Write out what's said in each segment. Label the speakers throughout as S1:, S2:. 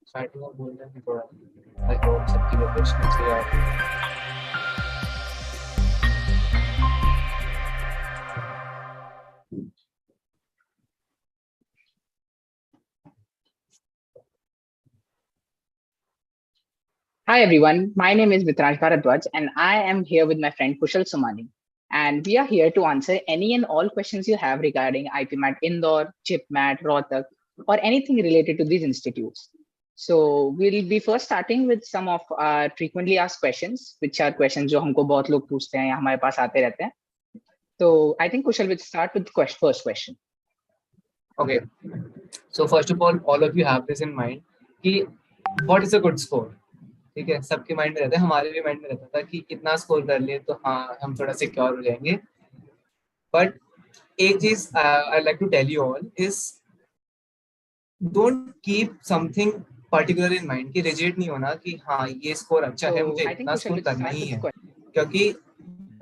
S1: Starting में बोल रहे हैं थोड़ा आई होप सबकी लोकेशन से आ रही है।
S2: Hi everyone, my name is Vitraj Bharadwaj and I am here with my friend Kushal Somani. And we are here to answer any and all questions you have regarding IPMAT Indore, ChipMat, Rohtak, or anything related to these institutes. So we'll be first starting with some of our frequently asked questions, which are questions जो हमको बहुत लोग पूछते हैं या हमारे पास आते रहते हैं. So I think Kushal will start with the first question.
S1: Okay, so first of all of you have this in mind कि what is a good score. ठीक है, सबके माइंड में रहता है, हमारे भी माइंड में रहता था कि कितना स्कोर कर लिए तो हाँ हम थोड़ा सिक्योर हो जाएंगे. बट एक चीज I like to tell you all is don't keep something particular in mind कि रिजिड नहीं होना कि हाँ ये स्कोर अच्छा है, मुझे इतना स्कोर करना ही है. क्योंकि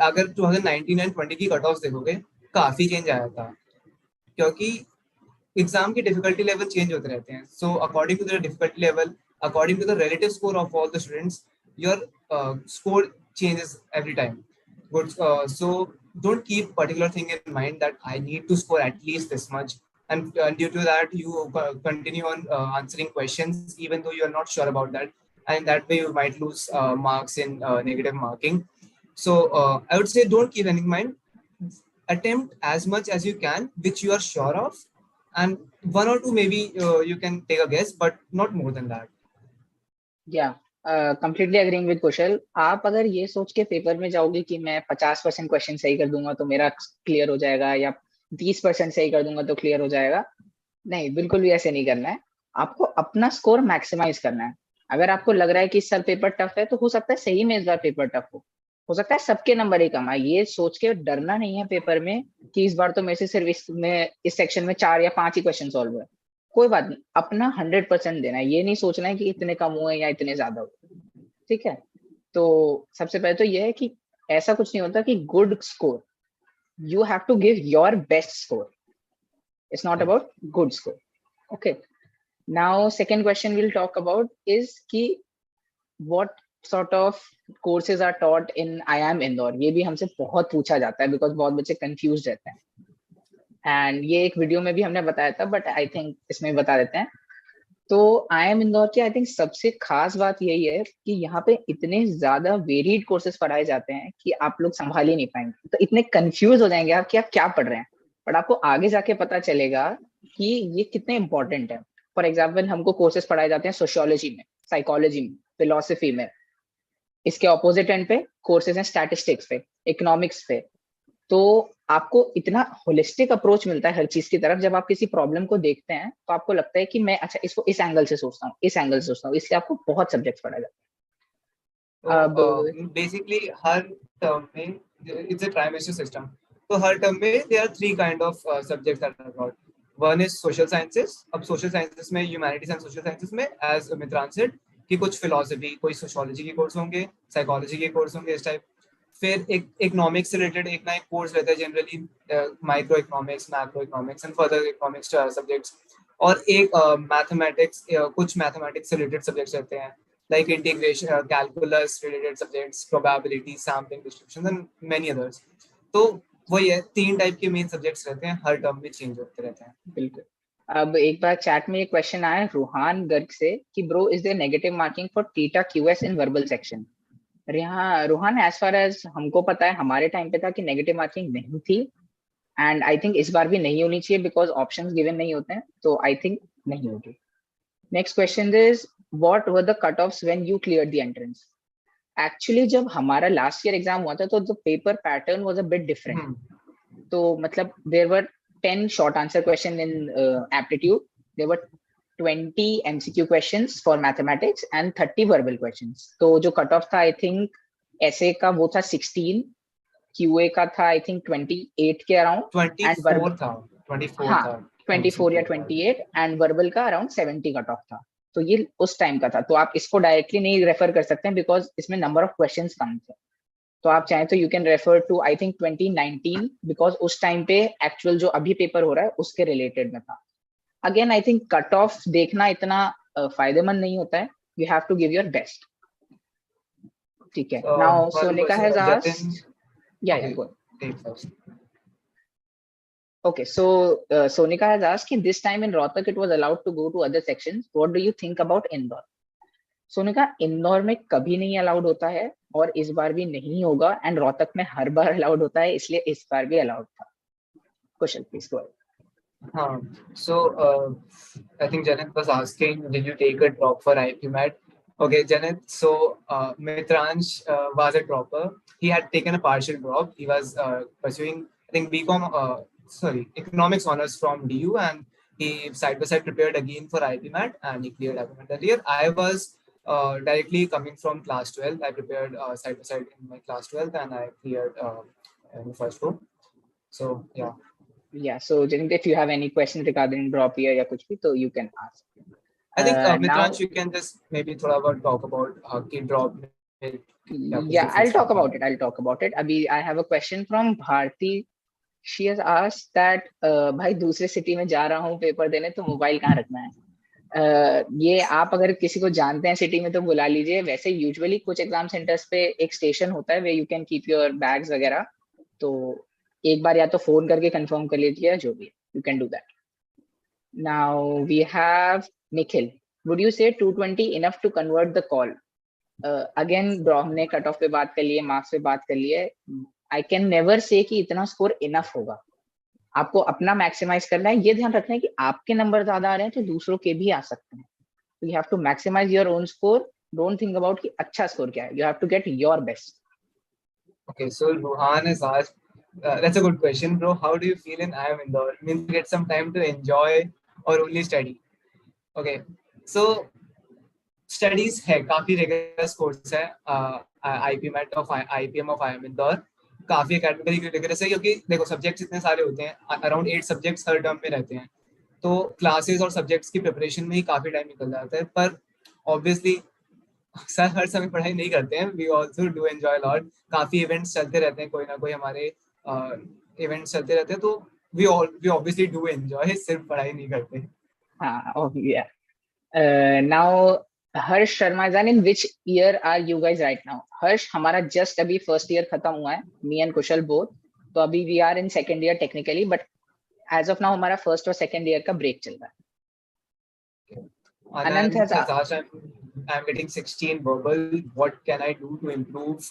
S1: अगर 2019 एंड 20 की कट ऑफ देखोगे काफी चेंज आया था, क्योंकि एग्जाम की डिफिकल्टी लेवल चेंज होते रहते हैं. So according to the difficulty level, according to the relative score of all the students, your score changes every time. Good. So don't keep particular thing in mind that I need to score at least this much, and due to that you continue on answering questions even though you are not sure about that, and that way you might lose marks in negative marking. So I would say don't keep anything in mind. Attempt as much as you can which you are sure of, and one or two maybe you can take a guess, but not more than that.
S2: Completely agreeing with Kushal. आप अगर ये सोच के paper में जाओगे कि मैं 50% question सही कर दूंगा तो मेरा क्लियर हो जाएगा या 30% सही कर दूंगा तो क्लियर हो जाएगा, नहीं, बिल्कुल भी ऐसे नहीं करना है. आपको अपना स्कोर मैक्सिमाइज करना है. अगर आपको लग रहा है कि इस साल पेपर टफ है तो हो सकता है सही में इस बार पेपर टफ हो सकता है सबके नंबर ही कम आए. ये सोच के डरना नहीं है पेपर में कि इस बार तो मेरे से सिर्फ इस सेक्शन में 4 या 5 ही क्वेश्चन सॉल्व हुए. कोई बात नहीं, अपना 100% देना है. ये नहीं सोचना है कि इतने कम हुए या इतने ज्यादा हुए. ठीक है, तो सबसे पहले तो ये है कि ऐसा कुछ नहीं होता कि good score, you have to give your best score. It's not about good score. Okay, now second question will talk about is कि what sort of courses are taught in IIM Indore. ये भी हमसे बहुत पूछा जाता है बिकॉज बहुत बच्चे कंफ्यूज रहते हैं. एंड ये एक वीडियो में भी हमने बताया था, बट आई थिंक इसमें बता देते हैं. तो IIM इंदौर की आई थिंक सबसे खास बात यही है कि यहाँ पे इतने ज्यादा वेरिड कोर्सेज पढ़ाए जाते हैं कि आप लोग संभाल ही नहीं पाएंगे. तो इतने कंफ्यूज हो जाएंगे आप कि आप क्या पढ़ रहे हैं, बट आपको आगे जाके पता चलेगा कि ये कितने इंपॉर्टेंट है. फॉर एग्जाम्पल हमको कोर्सेज पढ़ाए जाते हैं सोशियोलॉजी में, साइकोलॉजी में, फिलोसफी में. इसके ऑपोजिट एंड पे कोर्सेज हैं स्टैटिस्टिक्स पे, इकोनॉमिक्स पे. तो आपको इतना होलिस्टिक अप्रोच मिलता है हर चीज की तरफ. जब आप किसी प्रॉब्लम को देखते हैं तो आपको लगता है कि मैं अच्छा इसको इस एंगल से सोचता हूँ, इस एंगल से सोचता हूँ. इसलिए आपको बहुत सब्जेक्ट्स पढ़ा जाता है. अब
S1: बेसिकली हर टर्म में इट्स अ ट्राइमेस्टर सिस्टम. तो हर टर्म में there are 3 kind of subjects that are taught. One is social sciences. अब सोशल साइंसेस में ह्यूमैनिटीज एंड सोशल साइंसेस में एज मित्रान सेड कि कुछ फिलोसफी, कोई सोशियोलॉजी के कोर्स होंगे, साइकोलॉजी के कोर्स होंगे, इस टाइप. फिर एक इकोनॉमिक्स से रिलेटेड एक ना एक कोर्स रहता है, generally micro economics, macro economics and further economics subjects. और एक मैथमेटिक्स, कुछ मैथमेटिक्स से रिलेटेड सब्जेक्ट्स रहते हैं like integration, calculus related subjects, probability, sampling distribution and many others. तो वही है, 3 टाइप के मेन सब्जेक्ट्स रहते हैं, हर टर्म में चेंज होते रहते हैं.
S2: बिल्कुल. अब एक बार चैट में एक क्वेश्चन आया रूहान गर्ग से कि bro is there negative marking for theta QS in verbal section. Rohan, as far as हमको पता है हमारे टाइम पे था कि नेगेटिव मार्किंग नहीं थी, एंड आई थिंक इस बार भी नहीं होनी चाहिए बिकॉज ऑप्शंस गिवन नहीं होते हैं. तो आई थिंक नहीं होगी. Next question is what were the cut offs when you cleared the entrance. Actually जब हमारा लास्ट ईयर एग्जाम हुआ था तो the paper pattern was a bit different. तो मतलब there were 10 short answer question in aptitude. There were 20 MCQ questions for mathematics and 30 verbal questions. तो जो cut off था आई थिंक ऐसे का वो था 16, QA का था आई थिंक 28 के अराउंड,
S1: 24 था, 24
S2: हाँ,
S1: था
S2: 24 या 28, एंड वर्बल का अराउंड 70 कट ऑफ था. तो ये उस टाइम का था. तो आप इसको डायरेक्टली नहीं रेफर कर सकते हैं बिकॉज इसमें नंबर ऑफ क्वेश्चंस कम थे. तो आप चाहें तो you can refer to I think 2019 because उस टाइम पे एक्चुअल जो अभी पेपर हो रहा है उसके रिलेटेड में था. Again I think cut off देखना इतना फायदेमंद नहीं होता है. You have to give your best. ठीक है. Now Sonika has asked. Yeah, go on. Okay, so Sonika has asked कि this time in Rohtak it was allowed to go to other sections. What do you think about Indore? Sonika, Indore में कभी नहीं allowed होता है और इस बार भी नहीं होगा, एंड रोहतक में हर बार अलाउड होता है, इसलिए इस बार भी अलाउड था. Kushal, please go ahead.
S1: So I think Janet was asking, did you take a drop for IPMAT? Okay, Janet. So Mitransh was a dropper. He had taken a partial drop. He was pursuing, I think, economics honors from DU, and he side by side prepared again for IPMAT, and he cleared IPMAT that year. I was directly coming from class 12. I prepared side by side in my class 12th, and I cleared in the first row. So yeah.
S2: Yeah, so Janit, if you have any questions regarding drop year या कुछ भी, तो you can ask.
S1: I think Mitransh, you can just maybe थोड़ा बहुत talk about key drop.
S2: Yeah, I'll talk about it. अभी I have a question from Bharti. She has asked that भाई दूसरे city में जा रहा हूँ पेपर देने, तो मोबाइल कहाँ रखना है? ये आप अगर किसी को जानते हैं सिटी में तो बुला लीजिए. वैसे यूजुअली कुछ एग्जाम सेंटर्स पे एक स्टेशन होता है where you can keep your bags वगैरह, तो एक बार या तो फोन करके कंफर्म कर लीजिए, जो भी, you can do that. Now we have Nikhil. Would you say 220 enough to convert the call? Again हमने कट ऑफ पे बात कर लिए, मार्क्स पे बात कर लिए. आई कैन नेवर से कि इतना स्कोर इनफ होगा. आपको अपना मैक्सिमाइज करना है. ये ध्यान रखना है कि आपके नंबर ज्यादा आ रहे हैं तो दूसरों के भी आ सकते हैं. You have to maximise your own score. Don't think about कि अच्छा स्कोर क्या है. You have to get your best.
S1: Okay, so Rohan has asked, that's a good question, bro. How do you feel in IIM Indore? Means you get some time to enjoy or only study? Okay, so studies है, काफी rigorous course है, IPMAT of IPM of IIM Indore. काफी academically rigorous है, क्योंकि देखो subjects इतने सारे होते हैं, around 8 subjects हर term में रहते हैं, तो classes और subjects की preparation में ही काफी time निकल जाता है. पर obviously सर हर समय पढ़ाई नहीं करते हैं. We also do enjoy lot. काफी इवेंट्स चलते रहते हैं, कोई ना कोई हमारे इवेंट्स चलते रहते हैं, तो वी ऑब्वियसली डू एंजॉय, सिर्फ पढ़ाई नहीं करते.
S2: हाँ, now Harsh Sharma is in which year are you guys right now? Harsh, हमारा जस्ट अभी फर्स्ट ईयर खत्म हुआ है, मी एंड कुशल बोथ. तो अभी we are in second year technically, but as of now हमारा फर्स्ट और सेकंड ईयर का ब्रेक चल रहा है.
S1: Anand has asked, I'm getting 16 verbal. What can I do to improve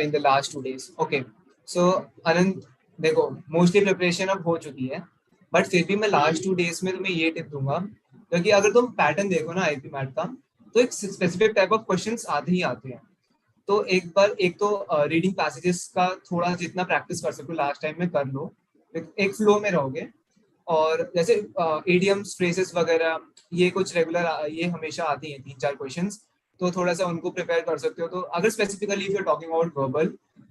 S1: in the last 2 days? Okay, so Anand, देखो mostly preparation अब हो चुकी है, बट फिर भी मैं लास्ट 2 days में तुम्हें ये टिप दूंगा, क्योंकि अगर तुम पैटर्न देखो ना आईपी मैट का, तो एक स्पेसिफिक टाइप ऑफ क्वेश्चंस आते ही आते हैं. तो एक तो रीडिंग पैसेजेस का थोड़ा जितना प्रैक्टिस कर सको लास्ट टाइम में कर लो, एक फ्लो में रहोगे. और जैसे इडियम्स, फ्रेजेस वगैरह, ये कुछ रेगुलर ये हमेशा आती हैं 3-4 क्वेश्चंस, तो थोड़ा सा उनको प्रिपेयर कर सकते हो. तो अगर specifically if you are talking about verbal,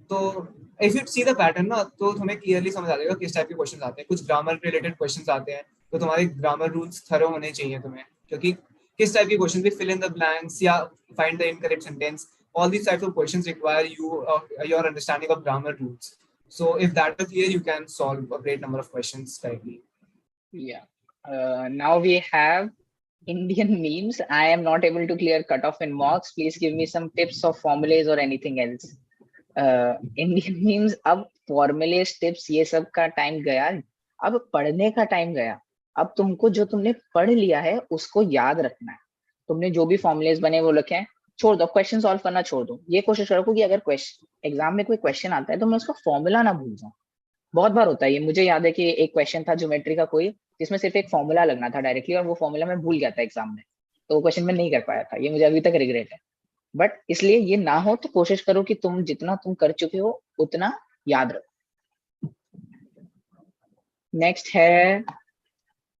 S1: तो if you see the pattern ना, तो तुम्हें क्लियरली समझ आ जाएगा किस टाइप के क्वेश्चंस आते हैं. कुछ ग्रामर रिलेटेड क्वेश्चंस आते हैं, तो तुम्हारे ग्रामर रूल्स थरो होने चाहिए तुम्हें, क्योंकि किस टाइप के क्वेश्चन भी फिल इन द ब्लैंक्स या find the incorrect sentence, all these types of questions require your understanding of grammar rules. So if that is clear, you can solve a great number of questions correctly.
S2: Yeah. Now we have Indian memes. I am not able to clear cutoff in mocks. Please give me some tips of formulas or anything else. Indian memes, अब formulas, tips, ये सब का time गया. अब पढ़ने का time गया. अब तुमको जो तुमने पढ़ लिया है उसको याद रखना है. तुमने जो भी फॉर्मुलेस बने वो लिखे हैं, छोड़ दो. क्वेश्चन सॉल्व करना छोड़ दो. ये कोशिश रखो कि अगर एग्जाम में कोई क्वेश्चन आता है तो मैं उसका फॉर्मूला ना भूल जाऊं. बहुत बार होता है ये. मुझे याद है कि एक क्वेश्चन था ज्योमेट्री का कोई, जिसमें सिर्फ एक फॉर्मूला लगना था डायरेक्टली, और वो फॉर्मूला मैं भूल गया था एग्जाम में, तो वो क्वेश्चन मैं नहीं कर पाया था. ये मुझे अभी तक रिग्रेट है. बट इसलिए ये ना हो तो कोशिश करो कि तुम जितना तुम कर चुके हो उतना याद रखो. नेक्स्ट है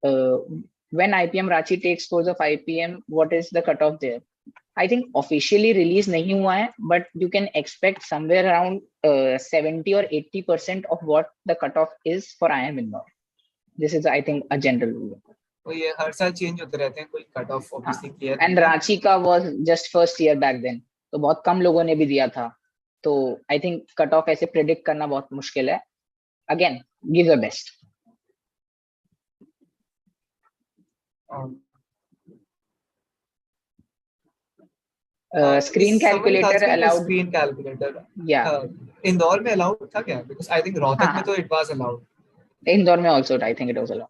S2: when IPM Ranchi takes scores of IPM, what is the cutoff there? I think officially release नहीं हुआ है, but you can expect somewhere around 70 or 80% of what the cutoff is for IIM Indore. This is, I think, a general rule.
S1: तो ये हर साल change होते रहते हैं, कोई cut off obviously clear.
S2: And Ranchi का was just first year back then, तो बहुत कम लोगों ने भी दिया था. तो I think cutoff ऐसे predict करना बहुत मुश्किल है. Again, give your best. Screen calculator allowed?
S1: Screen calculator
S2: या
S1: इंदौर में अलाउड था क्या? बिकॉज़ आई थिंक रोहतक में तो इट वाज अलाउड.
S2: इंदौर में also I think it was allowed.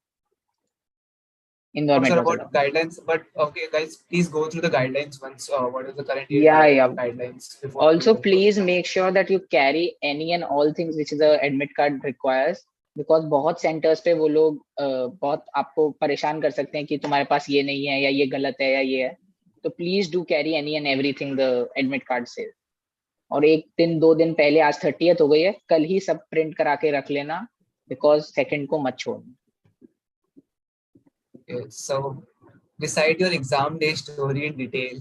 S2: Indore
S1: Not sure
S2: Met was
S1: about
S2: allowed.
S1: guidelines, but okay, guys, please go through the guidelines once. What is the current
S2: Yeah.
S1: guidelines before
S2: Also,
S1: you
S2: please make sure that you carry any and all things which the admit card requires, because बहुत centres पे वो लोग बहुत आपको परेशान कर सकते हैं कि तुम्हारे पास ये नहीं है या ये गलत है या ये है. तो please do carry any and everything the admit card से. और एक दिन 2 दिन पहले, आज 30th हो गई है, कल ही सब प्रिंट करा के रख लेना, बिकॉज सेकंड को मत छोड़ना.
S1: So recite your exam day story in detail.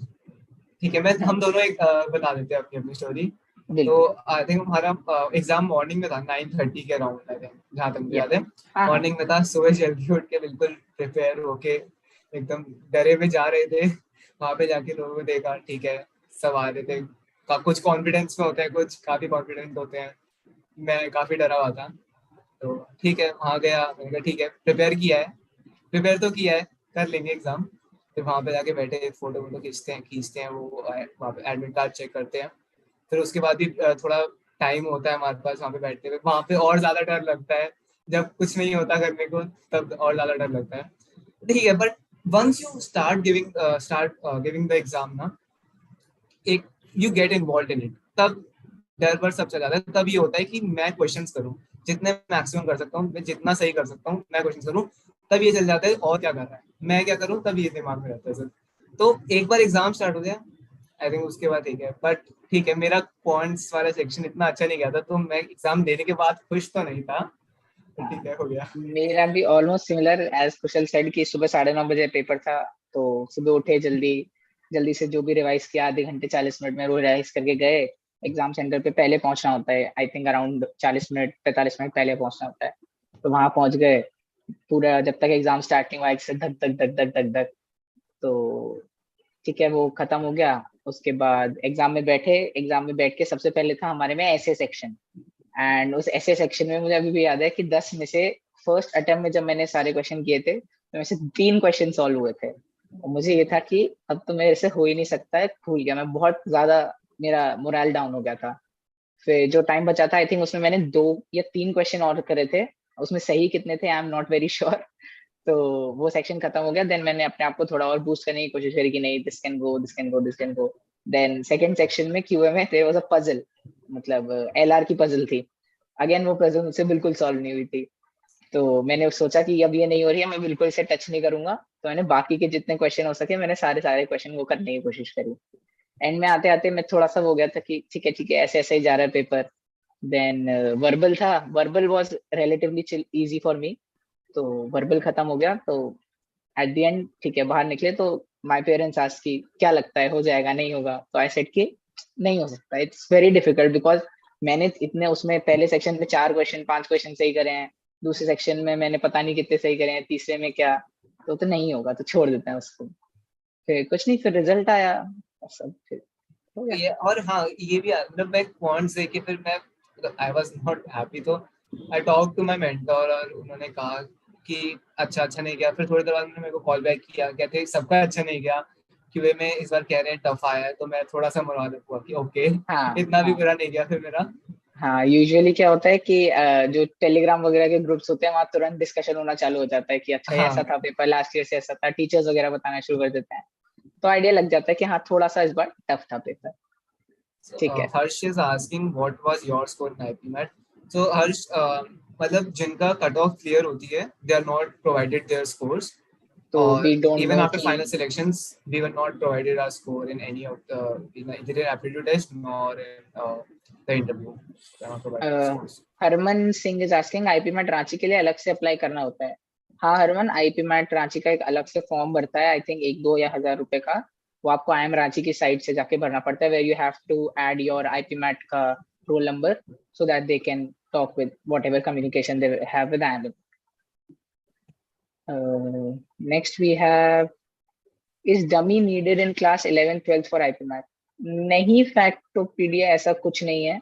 S1: ठीक है, मैं हम दोनों एक बता देते हैं अपनी अपनी स्टोरी. तो आई थिंक हमारा एग्जाम मॉर्निंग में था 9:30 के अराउंड. आई थिंक जहाँ तक मुझे याद है मॉर्निंग में था. सुबह जल्दी उठ के बिल्कुल प्रिपेयर होके एकदम डरे में जा रहे थे. वहाँ पे जाके लोगों को देखा, ठीक है सब आ रहे थे. कुछ कॉन्फिडेंस में होते हैं, कुछ काफी कॉन्फिडेंट होते हैं. मैं काफी डरा हुआ था. तो ठीक है वहाँ गया, मैंने कहा ठीक है प्रिपेयर तो किया है, कर लेंगे एग्जाम. फिर वहाँ पे जाके बैठे, फोटो वोटो खींचते हैं वो वहाँ पे एडमिट कार्ड चेक करते हैं. फिर उसके बाद भी थोड़ा टाइम होता है हमारे पास वहाँ पे बैठते हुए. वहाँ पे और ज्यादा डर लगता है जब कुछ नहीं होता करने को, तब और ज्यादा डर लगता है. ठीक है, but once you start giving the exam ना, एक you get involved in it, तब डर वर सब चल जाता है. तब ये होता है कि मैं क्वेश्चंस करूं, जितने मैक्सिमम कर सकता हूँ, मैं जितना सही कर सकता हूँ मैं क्वेश्चंस करूं. तब ये चल जाता है और क्या कर रहा है, मैं क्या करूं, तब ये दिमाग में रहता है सर. तो एक बार एग्जाम स्टार्ट हो गया आई थिंक उसके बाद ठीक है. बट ठीक है, मेरा पॉइंट्स वाला सेक्शन इतना अच्छा नहीं गया था, तो मैं एग्जाम देने के बाद खुश तो नहीं था. ठीक है, हो गया.
S2: मेरा भी ऑलमोस्ट सिमिलर एज कुशल सेड कि सुबह 9:30 बजे पेपर था. तो सुबह उठे, जल्दी से जो भी रिवाइज किया, आधे घंटे 40 मिनट में वो रिवाइज करके गए. एग्जाम सेंटर पे पहले पहुंचना होता है, I think around 40 minute 45 minute पहले पहुंचना होता है. तो वहां पहुंच गए. पूरा जब तक एग्जाम स्टार्ट नहीं हुआ, एक से धक धक धक धक धक धक. तो ठीक है, वो खत्म हो गया. उसके बाद एग्जाम में बैठे. एग्जाम में बैठ के सबसे पहले था हमारे में ऐसे सेक्शन. एंड उस ऐसे सेक्शन में मुझे अभी भी याद है कि 10 में से फर्स्ट अटेम्प्ट में जब मैंने सारे क्वेश्चन किए थे, तो में से 3 क्वेश्चन सॉल्व हुए थे. और मुझे ये था कि अब तो मेरे से हो ही नहीं सकता है, भूल गया मैं बहुत ज्यादा. मेरा मोरल डाउन हो गया था. फिर जो टाइम बचा था, आई थिंक उसमें मैंने 2 या 3 क्वेश्चन और करे थे. उसमें सही कितने थे I am not very sure. तो वो सेक्शन खत्म हो गया. देन मैंने अपने आप को थोड़ा और बूस्ट करने की कोशिश करी कि नहीं, this can go this can go this can go. Then second section में क्यूए में देयर वाज अ पजल, मतलब एलआर की पजल थी. अगेन वो पजल मुझसे बिल्कुल सॉल्व नहीं हुई थी. तो मैंने सोचा कि अब ये नहीं हो रही है, मैं बिल्कुल इसे टच नहीं करूंगा. तो मैंने बाकी के जितने क्वेश्चन हो सके, मैंने सारे सारे क्वेश्चन वो करने की कोशिश करी. एंड में आते आते मैं थोड़ा सा हो गया था कि ठीक है ऐसे ऐसे ही जा रहा है पेपर. देन वर्बल था. Verbal was relatively easy for me. तो वर्बल खत्म हो गया. तो एट द एंड ठीक है बाहर निकले, तो माय पेरेंट्स आस्क कि क्या लगता है हो जाएगा नहीं होगा. तो आई सेड कि नहीं हो सकता, इट्स वेरी डिफिकल्ट, बिकॉज मैंने इतने उसमें पहले सेक्शन में 4 क्वेश्चन 5 क्वेश्चन सही करे हैं. दूसरे सेक्शन में मैंने पता नहीं कितने सही करे हैं. तीसरे में क्या, तो नहीं होगा, तो छोड़ देते हैं उसको. फिर कुछ नहीं, फिर रिजल्ट आया सब, फिर हो गया.
S1: ये और हाँ ये भी मतलब मैं पॉइंट्स देखे फिर मैं आई वाज नॉट हैप्पी. तो I talk to my mentor और उन्होंने कहा कि अच्छा नहीं गया. फिर थोड़ी देर बाद उन्होंने मेरे को कॉल बैक किया, कहते सबका अच्छा नहीं गया, क्योंकि में इस बार कह रहे हैं टफ आया है. तो मैं थोड़ा सा मोराल हुआ कि ओके इतना भी बुरा नहीं गया फिर मेरा.
S2: हाँ, यूजुअली क्या होता है कि जो टेलीग्राम वगैरह के ग्रुप्स होते हैं, वहाँ तुरंत डिस्कशन होना चालू हो जाता है कि अच्छा ऐसा था पेपर लास्ट ईयर से, ऐसा था. टीचर्स वगैरह बताना शुरू कर देते हैं. तो आइडिया लग जाता है कि हाँ थोड़ा सा इस बार टफ था पेपर. ठीक है.
S1: Harsh is asking what was your score in IPMAT. So Harsh, मतलब जिनका कट ऑफ क्लियर होती है, they are not provided their scores.
S2: तो we don't
S1: Even
S2: know
S1: after
S2: कि
S1: final selections, we were not provided our score in any of the either in aptitude test nor in the interview. They are not provided scores.
S2: Harman Singh is asking IPMAT Ranchi के लिए अलग से apply करना होता है? हाँ Harman, IPMAT Ranchi का एक अलग से फॉर्म भरता है, आई थिंक 1-2 या 1000 रुपए का. वो आपको IIM रांची की साइट से जाके भरना पड़ता है, where you have to add your IPMAT का roll number, so that they can talk with whatever communication they have with IIM. Next we have, is dummy needed in class 11th 12th for IPMAT? नहीं, फैक्टोपीडिया ऐसा कुछ नहीं है.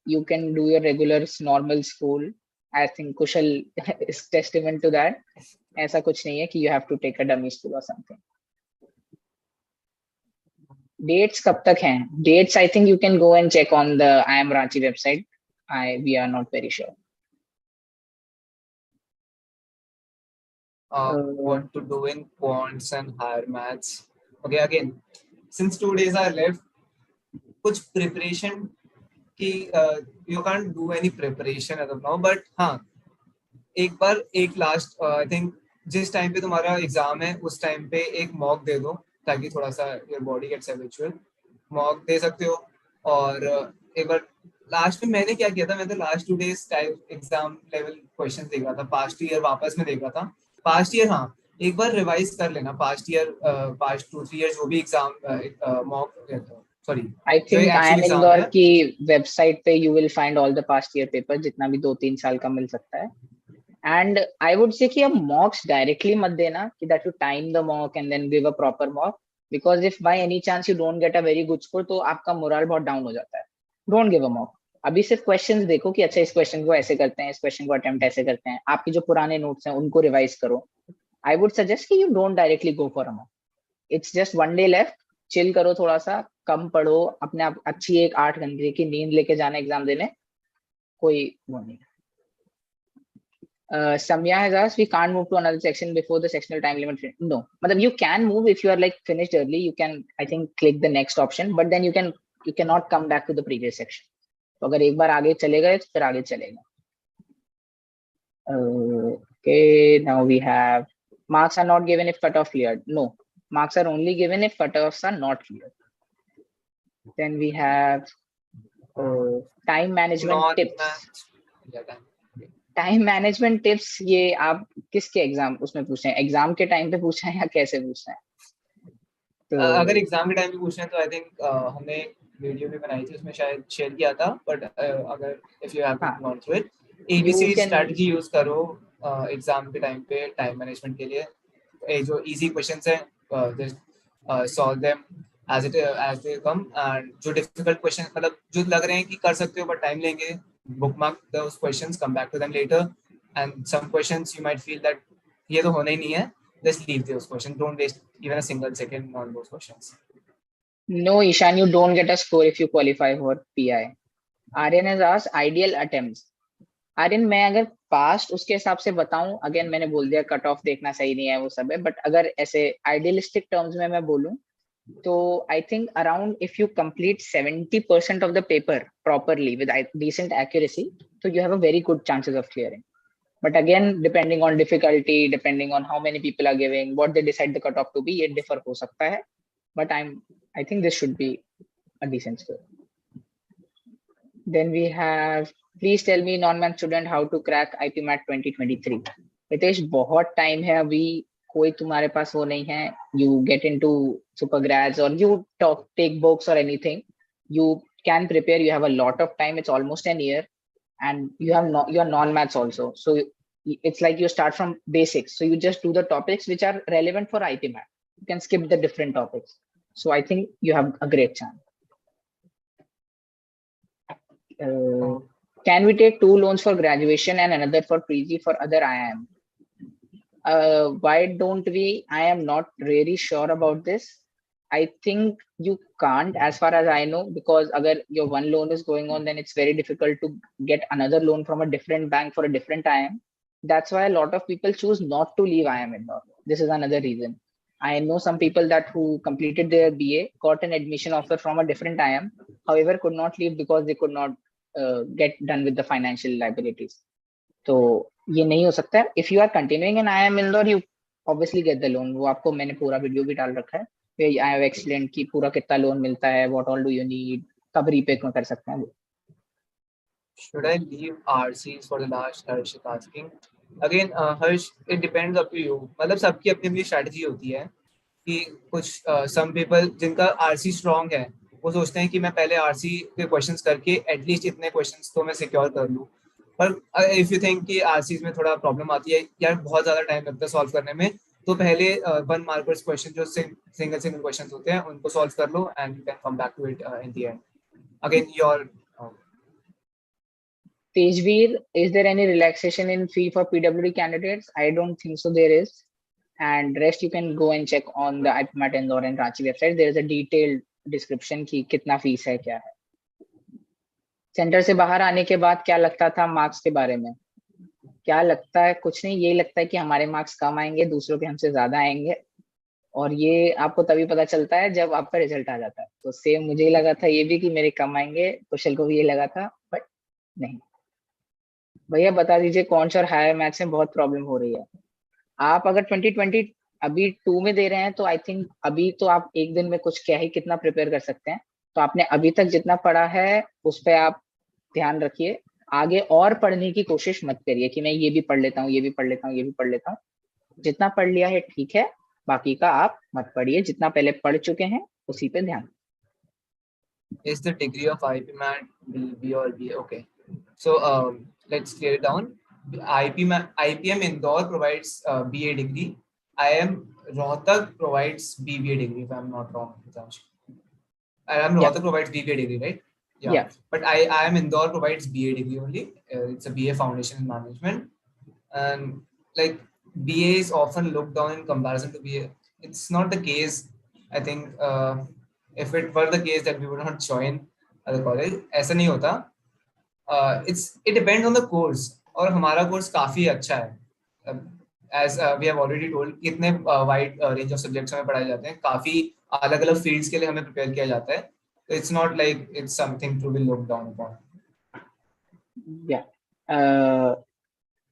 S2: You can do your regular normal school. I think Kushal is testament to that. ऐसा कुछ नहीं है कि you have to take a dummy school or something. Dates कब तक हैं? Dates I think you can go and check on the IIM Ranchi website. We are not very sure.
S1: What to do in quants and higher maths. Okay, again, since 2 days are left, कुछ preparation की you can't do any preparation as of now, but हाँ एक बार एक last I think जिस time पे तुम्हारा exam है उस टाइम पे एक मॉक दे दो ताकि थोड़ा सा your body gets habitual. Mock दे सकते हो. और एक बार लास्ट में मैंने क्या किया था, मैं तो last 2 days type exam level question देख रहा था, पास्ट ईयर वापस में देख रहा था. पास्ट ईयर हाँ एक बार रिवाइज कर लेना, पास्ट ईयर पास्ट 2-3 ईयर जो भी exam mock sorry
S2: I think IIM Indore की वेबसाइट पे you will find all the past year papers जितना भी 2-3 साल का मिल सकता है. And I would say कि अब mocks directly मत देना कि that you time the mock and then give a proper mock, because if by any chance you don't get a very good score तो आपका मोरल बहुत डाउन हो जाता है. Don't give a mock. अभी सिर्फ क्वेश्चंस देखो कि अच्छा इस क्वेश्चन को ऐसे करते हैं, इस क्वेश्चन को अटेम्प्ट ऐसे करते हैं. आपके जो पुराने नोट्स हैं उनको रिवाइज करो. I would suggest कि you don't directly go for a mock. It's just 1 day left. Chill करो, थोड़ा सा कम पढ़ो, अपने आप अच्छी एक 8 घंटे की नींद लेके जाना एग्जाम देने, कोई वो नहीं. Samya has asked, we can't move to another section before the sectional time limit. No, but you can move if you are like finished early. You can, I think, click the next option, but then you cannot come back to the previous section. तो अगर एक बार आगे चले गए तो फिर आगे चलेगा. Okay, now we have marks are not given if cutoff cleared. No, marks are only given if cutoffs are not cleared. Then we have time management tips. Time management tips ये आप किसके एग्जाम उसमें पूछ रहे हैं? Exam के time पे पूछ रहे हैं या कैसे पूछ रहे हैं?
S1: तो अगर एग्जाम के टाइम पे पूछ रहे हैं तो आई थिंक हमने वीडियो भी बनाई थी, उसमें शायद शेयर किया था, बट अगर if you have gone through it, ABC strategy use करो एग्जाम के टाइम पे टाइम मैनेजमेंट के लिए. जो इजी क्वेश्चंस हैं just solve them as they come, and जो डिफिकल्ट क्वेश्चन मतलब जो लग रहे हैं कि कर सकते हो बट टाइम लेंगे, bookmark those questions, come back to them later, and some questions you might feel that ये तो होना ही नहीं है, just leave those questions, don't waste even a single second on those questions.
S2: No, Ishan, you don't get a score if you qualify for PI. Aryan has asked ideal attempts. Aryan, मैं अगर past उसके हिसाब से बताऊं, again मैंने बोल दिया cut off देखना सही नहीं है, वो सब है, बट अगर ऐसे आइडियलिस्टिक टर्म्स में मैं बोलूं तो I think around if you complete 70% of the paper properly with decent accuracy, so you have a very good chances of clearing. But again, depending on difficulty, depending on how many people are giving, what they decide the cutoff to be, it differ हो सकता है. But I think this should be a decent score. Then we have, please tell me non-math student how to crack IPMAT 2023. Ritesh, बहुत time है अभी, कोई तुम्हारे पास वो नहीं है. You get into Supergrads or you take books or anything, you can prepare. You have a lot of time. It's almost an year, and you have your non-maths also. So it's like you start from basics. So you just do the topics which are relevant for IPMAT. You can skip the different topics. So I think you have a great chance. Can we take 2 loans for graduation and another for PG for other IIM? Why don't we? I am not really sure about this. I think you can't, as far as I know, because agar your one loan is going on, then it's very difficult to get another loan from a different bank for a different IIM. That's why a lot of people choose not to leave IIM Indore. This is another reason. I know some people that who completed their BA, got an admission offer from a different IIM, however could not leave because they could not get done with the financial liabilities. तो ये नहीं हो सकता है. If you are continuing in IIM Indore, you obviously get the loan. वो आपको मैंने पूरा वीडियो भी डाल रखा है. I have explained कि पूरा कितना लोन मिलता है, what all do you need, कब रीपे कर सकते हैं.
S1: Should I leave RCs for the last? Harsh is asking. Again, Harsh, it depends up to you. मतलब सबकी अपनी अपनी स्ट्रेटजी होती है कि कुछ some people जिनका RC strong है वो सोचते हैं कि मैं पहले RC के क्वेश्चंस करके एटलीस्ट इतने क्वेश्चंस तो मैं सिक्योर कर लूँ. पर इफ यू थिंक कि आरसीज में थोड़ा प्रॉब्लम आती है या बहुत ज्यादा टाइम लगता है सॉल्व करने में, तो पहले 1 मार्कर्स क्वेश्चन जो सिंगल क्वेश्चंस होते हैं उनको सॉल्व कर लो and you can come back to it in the end. Again your
S2: Tejveer, is there any relaxation in fee for PWD candidates? I don't think so there is. And rest you can go and check on the IPMAT Indore and Ranchi website. There is a detailed description की कितना fees है क्या है। Centre से बाहर आने के बाद क्या लगता था मार्क्स के बारे में? क्या लगता है? कुछ नहीं, यही लगता है कि हमारे मार्क्स कम आएंगे, दूसरों के हमसे ज्यादा आएंगे, और ये आपको तभी पता चलता है जब आपका रिजल्ट आ जाता है। तो सेम मुझे ही लगा था ये भी कि मेरे कम आएंगे, कुशल को भी ये लगा था, बट नहीं। भैया बता दीजिए कौन सा और हायर मैथ्स में बहुत प्रॉब्लम हो रही है। आप अगर 2020 अभी 2 में दे रहे हैं तो आई थिंक अभी तो आप एक दिन में कुछ क्या ही कितना प्रिपेयर कर सकते हैं। तो आपने अभी तक जितना पढ़ा है उस पर आप ध्यान रखिए, आगे और पढ़ने की कोशिश मत करिए कि मैं ये भी पढ़ लेता हूँ, ये भी पढ़ लेता हूँ, ये भी पढ़ लेता हूँ। जितना पढ़ लिया है ठीक है, बाकी का आप मत पढ़िए, जितना पहले पढ़ चुके हैं उसी पे ध्यान।
S1: Is the degree of IPMAT B or B? Okay. So let's clear it down. IPM Indore provides BA degree. IIM Rohtak provides BBA degree, if I'm not wrong. IIM
S2: Yeah.
S1: Rohtak provides BBA degree, right?
S2: Yeah.
S1: But IIM Indore provides BA degree only. It's a BA Foundation in Management. And like BA is often looked down in comparison to BA. It's not the case. I think if it were the case that we would not join the college, ऐसा नहीं होता. It depends on the course. और हमारा course काफी अच्छा है. As we have already told, कितने wide range of subjects हमें पढ़ाए जाते हैं, काफी अलग अलग फील्ड्स के लिए हमें प्रिपेयर किया जाता है. So it's not like it's something to be looked down upon.
S2: Yeah.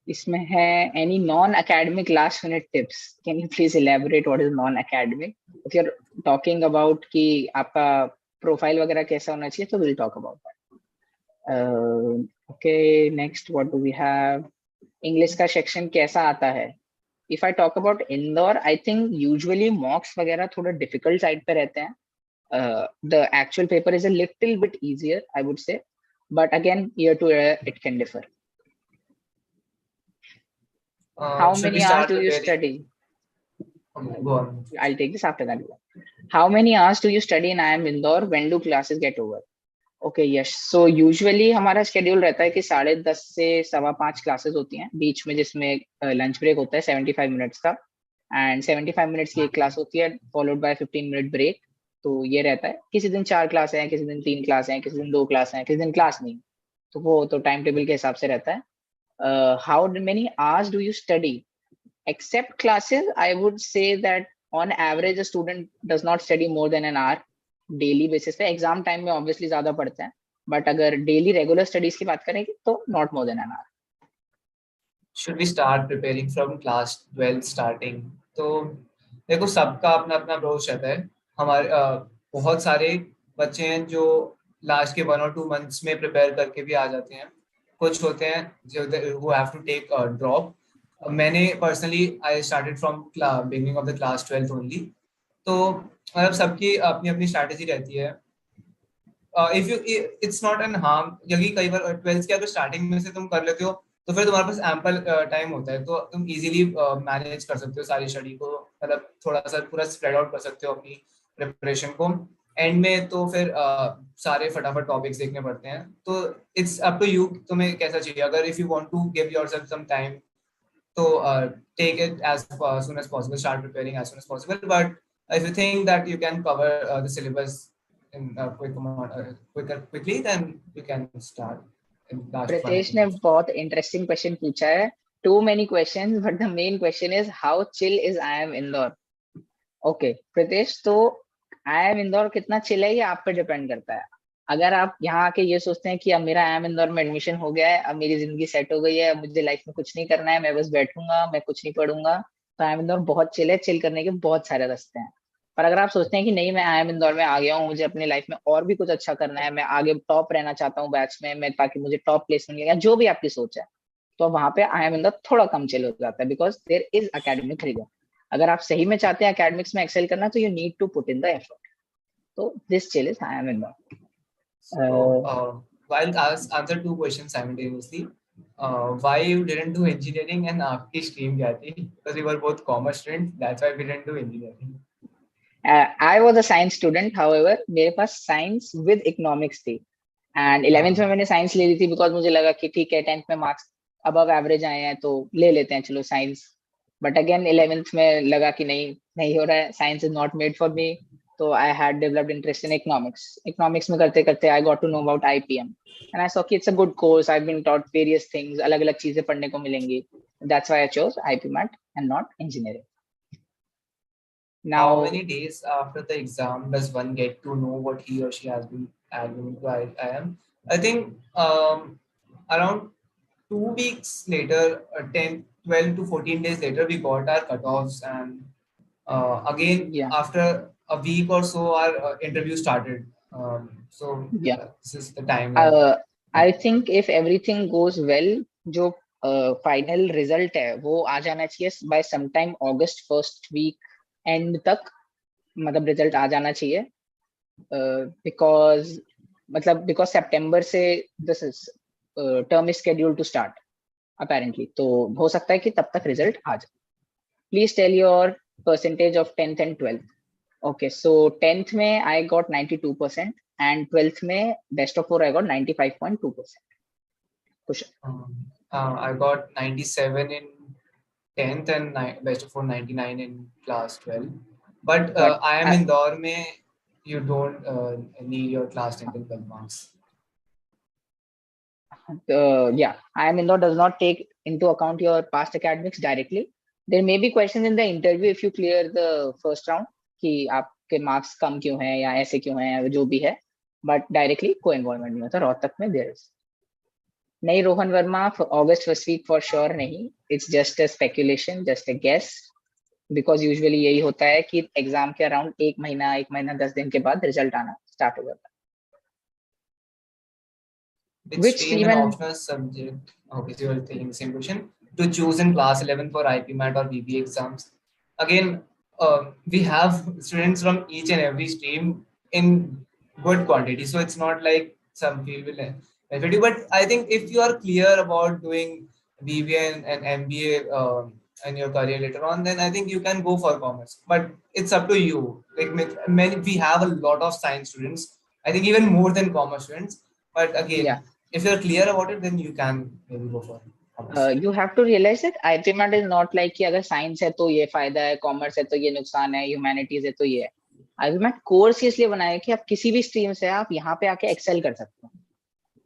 S2: इसमें है any non-academic last minute tips. Can you please elaborate what is non-academic? If you're talking about कि आपका प्रोफाइल वगैरह कैसा होना चाहिए तो we'll talk about that. Okay, next what do we have? English का सेक्शन कैसा आता है? If I talk about Indore, I think usually mocks वगैरह थोड़ा difficult side पे रहते हैं. The actual paper is a little bit easier, I would say, but again year to year it can differ. How many hours do you study?
S1: Go on.
S2: I'll take this after that. How many hours do you study in IIM Indore? When do classes get over? Okay, yes. So usually हमारा schedule रहता है कि 10:30 से 5:15 classes होती हैं बीच में, जिसमें lunch break होता है 75 मिनट्स का, एंड 75 मिनट्स की एक क्लास होती है फॉलोड बाय 15 मिनट ब्रेक. तो ये रहता है. किसी दिन 4 क्लास हैं, किसी दिन 3 क्लास हैं, किसी दिन 2 क्लास हैं, किसी दिन क्लास नहीं. तो वो तो टाइम टेबल के हिसाब से रहता है. How many hours do you study? Except classes, I would say that on average a student does not study more than an hour daily basis पे. एग्जाम टाइम में ऑब्वियसली ज्यादा पढ़ते हैं, बट अगर डेली रेगुलर स्टडीज की बात करेंगे तो not more than an hour.
S1: Should we start preparing from class 12 starting? तो देखो सबका अपना अपना अप्रोच रहता है. हमारे बहुत सारे बच्चे हैं जो लास्ट के 1 और 2 मंथ्स में प्रिपेयर करके भी आ जाते हैं. कुछ होते हैं जो who have to take a drop. मैंने personally I started from beginning of the class 12th only. तो मतलब सबकी अपनी अपनी स्ट्रैटेजी रहती है. If you it's not an harm, क्योंकि कई बार 12th के अगर स्टार्टिंग में से तुम कर लेते हो तो फिर तुम्हारे पास एम्पल टाइम होता है, तो तुम इजीली मैनेज कर सकते हो सारी स्टडी को. मतलब थोड़ा सा पूरा स्प्रेड आउट कर सकते हो अपनी प्रिपरेशन को. एंड में तो फिर सारे फटाफट टॉपिक्स देखने पड़ते हैं. तो इट्स अप टू यू, तुम्हें कैसा चाहिए. अगर if you want to give yourself some time, so take it as soon as possible, start preparing as soon as possible. But if you think that you can cover the syllabus in quickly, then you can start in last 1
S2: Pritesh ने
S1: month.
S2: बहुत interesting question पूछा है. Too many questions, but the main question is how chill is IIM Indore. Okay Pritesh, तो IIM Indore कितना chill है ये आप पे डिपेंड करता है. अगर आप यहाँ आके ये सोचते हैं कि अब मेरा IIM Indore में एडमिशन हो गया है, अब मेरी जिंदगी सेट हो गई है, अब मुझे लाइफ में कुछ नहीं करना है, मैं बस बैठूंगा, मैं कुछ नहीं पढ़ूंगा, तो IIM Indore बहुत चिल है. चिल करने के बहुत सारे रास्ते हैं. पर अगर आप सोचते हैं कि नहीं, मैं IIM Indore में आ गया हूँ, मुझे अपनी लाइफ में और भी कुछ अच्छा करना है, मैं आगे टॉप रहना चाहता हूँ बैच में, मैं ताकि मुझे टॉप प्लेसमेंट मिले, जो भी आपकी सोच है, तो वहां पे IIM Indore थोड़ा कम चिल हो जाता है, because there is academic rigour. अगर आप सही में चाहते हैं एकेडमिक्स में एक्सेल करना, तो you need to put in the effort. तो this chill is IIM Indore.
S1: So while answer 2 questions simultaneously, why you didn't do engineering and आपकी stream क्या थी? Because we were both commerce students, that's why we didn't do engineering.
S2: I was a science student, however मेरे पास science with economics थी, and 11th में मैंने science ले ली थी because मुझे लगा कि ठीक है 10th में मार्क्स अबव एवरेज आए हैं तो ले लेते हैं, चलो साइंस. बट अगेन 11th में लगा कि नहीं हो रहा है, science is not made for me. So I had developed interest in economics. Economics में करते करते I got to know about IPM, and I saw कि it's a good course. I've been taught various things, अलग-अलग चीजें पढ़ने को मिलेंगी. That's why I chose IPMAT and not engineering.
S1: Now, how many days after the exam does one get to know what he or she has been admitted to IIM? I think around 2 weeks later, 10, 12 to 14 days later, we got our cutoffs, and again, after a week or so, our interview started. This is the timeline.
S2: I think if everything goes well, जो final result है वो आ जाना चाहिए by sometime August first week end तक, मतलब result आ जाना चाहिए, because September से this is term is scheduled to start apparently, तो हो सकता है कि तब तक result आ जाए. Please tell your percentage of 10th and 12th. Okay, so 10th में I got 92% and 12th में best of 4 I got 95.2%.
S1: I got 97 in 10th and best of 4 99 in class 12. But IIM Indore में you don't need your class 10 and 12 marks.
S2: IIM Indore does not take into account your past academics directly. There may be questions in the interview if you clear the first round कि आपके marks कम क्यों हैं या ऐसे क्यों हैं या जो भी है, but directly कोई involvement नहीं होता. रोहतक में there is. नहीं, Rohan Verma August first week for sure नहीं. It's just a speculation, just a guess. Because usually यही होता है कि एग्जाम के अराउंड एक महीना 10 दिन के बाद रिजल्ट आना स्टार्ट हो जाता है.
S1: Which stream and optional subject? Okay, so you're taking the same question. To choose in class 11 for IPMAT or BBA exams. Again, we have students from each and every stream in good quantity. So it's not like some people will benefit you. But I think if you are clear about doing BBA and MBA in your career later on, then I think you can go for commerce. But it's up to you. Like we have a lot of science students. I think even more than commerce students. But again, if you're clear about it, then you can maybe go for it.
S2: You have to realize that IPMAT is not like कि अगर science है तो ये फायदा है, commerce है तो ये नुकसान है, humanities है तो ये है. IPMAT कोर्स इसलिए बनाया है कि आप किसी भी स्ट्रीम से आप यहाँ पे आके एक्सेल कर सकते हो.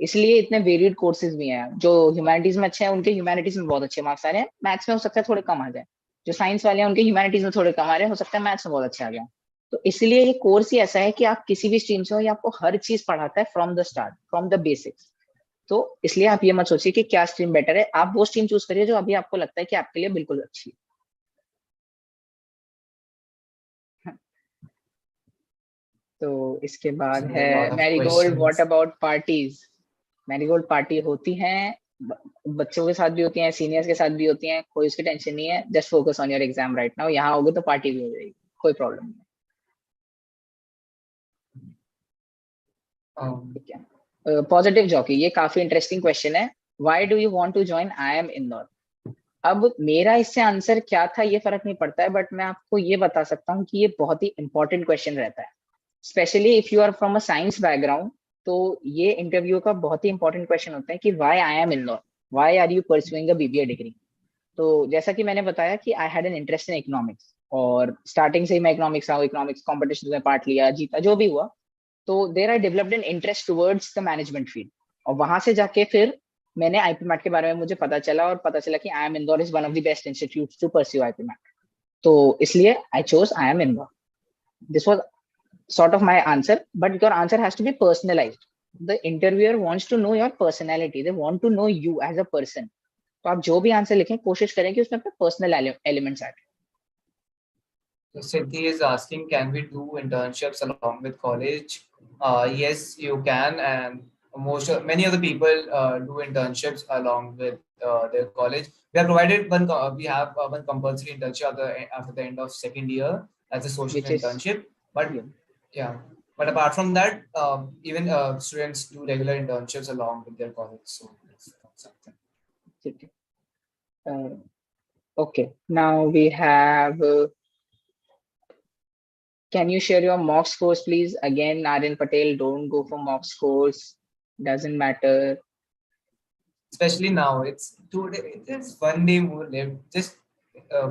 S2: इसलिए इतने वेरिएड कोर्सेज भी हैं. जो ह्यूमैनिटीज में अच्छे हैं उनके ह्यूमैनिटीज में बहुत अच्छे मार्क्स आ रहे हैं, मैथ्स में हो सकता है थोड़े कम आ जाए. जो साइंस वाले हैं उनके ह्यूमैनिटीज में थोड़े कम आ रहे हैं, हो सकता है मैथ्स में बहुत अच्छे आ जाए. तो इसलिए ये कोर्स ही ऐसा है कि आप किसी भी स्ट्रीम से हो, ये आपको हर चीज पढ़ाता है from the start, from the basics. तो इसलिए आप ये मत सोचिए कि क्या स्ट्रीम बेटर है, आप वो स्ट्रीम चूज करिए जो अभी आपको लगता है कि आपके लिए बिल्कुल अच्छी है. तो इसके बाद है marigold. What about parties? Marigold party होती हैं, बच्चों के साथ भी होती हैं, सीनियर्स के साथ भी होती हैं, कोई उसकी टेंशन नहीं है. Just focus on your exam right now. यहाँ होगे तो पार्टी भी हो जाएगी, कोई प्रॉब्लम नहीं. ठीक है. पॉजिटिव जॉकी, ये काफी इंटरेस्टिंग क्वेश्चन है. Why do you want to join IIM Indore? अब मेरा इससे आंसर क्या था ये फर्क नहीं पड़ता है, बट मैं आपको ये बता सकता हूँ कि ये बहुत ही इंपॉर्टेंट क्वेश्चन रहता है, specially if you are from a science background. तो ये इंटरव्यू का बहुत ही इंपॉर्टेंट क्वेश्चन होता है कि why IIM Indore, why are you pursuing a BBA degree. तो जैसा कि मैंने बताया कि I had an interest in economics, और स्टार्टिंग से ही मैं इकोनॉमिक्स कॉम्पिटिशन में पार्ट लिया, जीता, जो भी हुआ. तो there I developed an interest towards the management field, और वहां से जाके फिर मैंने IPMAT के बारे में मुझे पता चला, और पता चला कि IIM Indore is one of the best institutes to pursue IPMAT. तो इसलिए I chose IIM Indore. This was sort of my answer, but your answer has to be personalized. The interviewer wants to know your personality, they want to know you as a person. तो आप जो भी answer लिखें कोशिश करें कि उसमें अपने personal elements add.
S1: So Siddhi is asking, can we do internships along with college? Yes, you can, and many of the people do internships along with their college. We have provided we have one compulsory internship after the end of second year as a social internship. But but apart from that, even students do regular internships along with their college. So that's something.
S2: Okay, now we have. Can you share your mock scores, please? Again, Aryan Patel, don't go for mock scores. Doesn't matter.
S1: Especially now, it's 2 days. It's 1 day more left. Just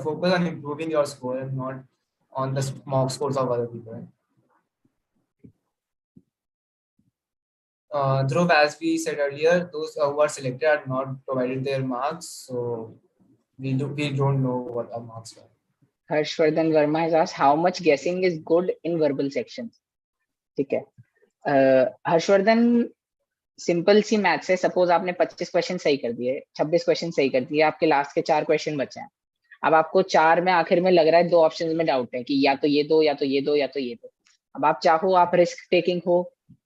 S1: focus on improving your score and not on the mock scores of other people. Dhruv, as we said earlier, those who are selected are not provided their marks, so we don't know what our marks were.
S2: Harshvardhan Verma has asked how much guessing is good in verbal sections. ठीक है. Harshvardhan simple सी maths है. Suppose आपने 25 question सही कर दिए, 26 question सही कर दिए, आपके लास्ट के 4 क्वेश्चन बचे हैं. अब आपको 4 में आखिर में लग रहा है 2 ऑप्शंस में डाउट है कि या तो ये दो या तो ये दो या तो ये दो. अब आप चाहो, आप रिस्क टेकिंग हो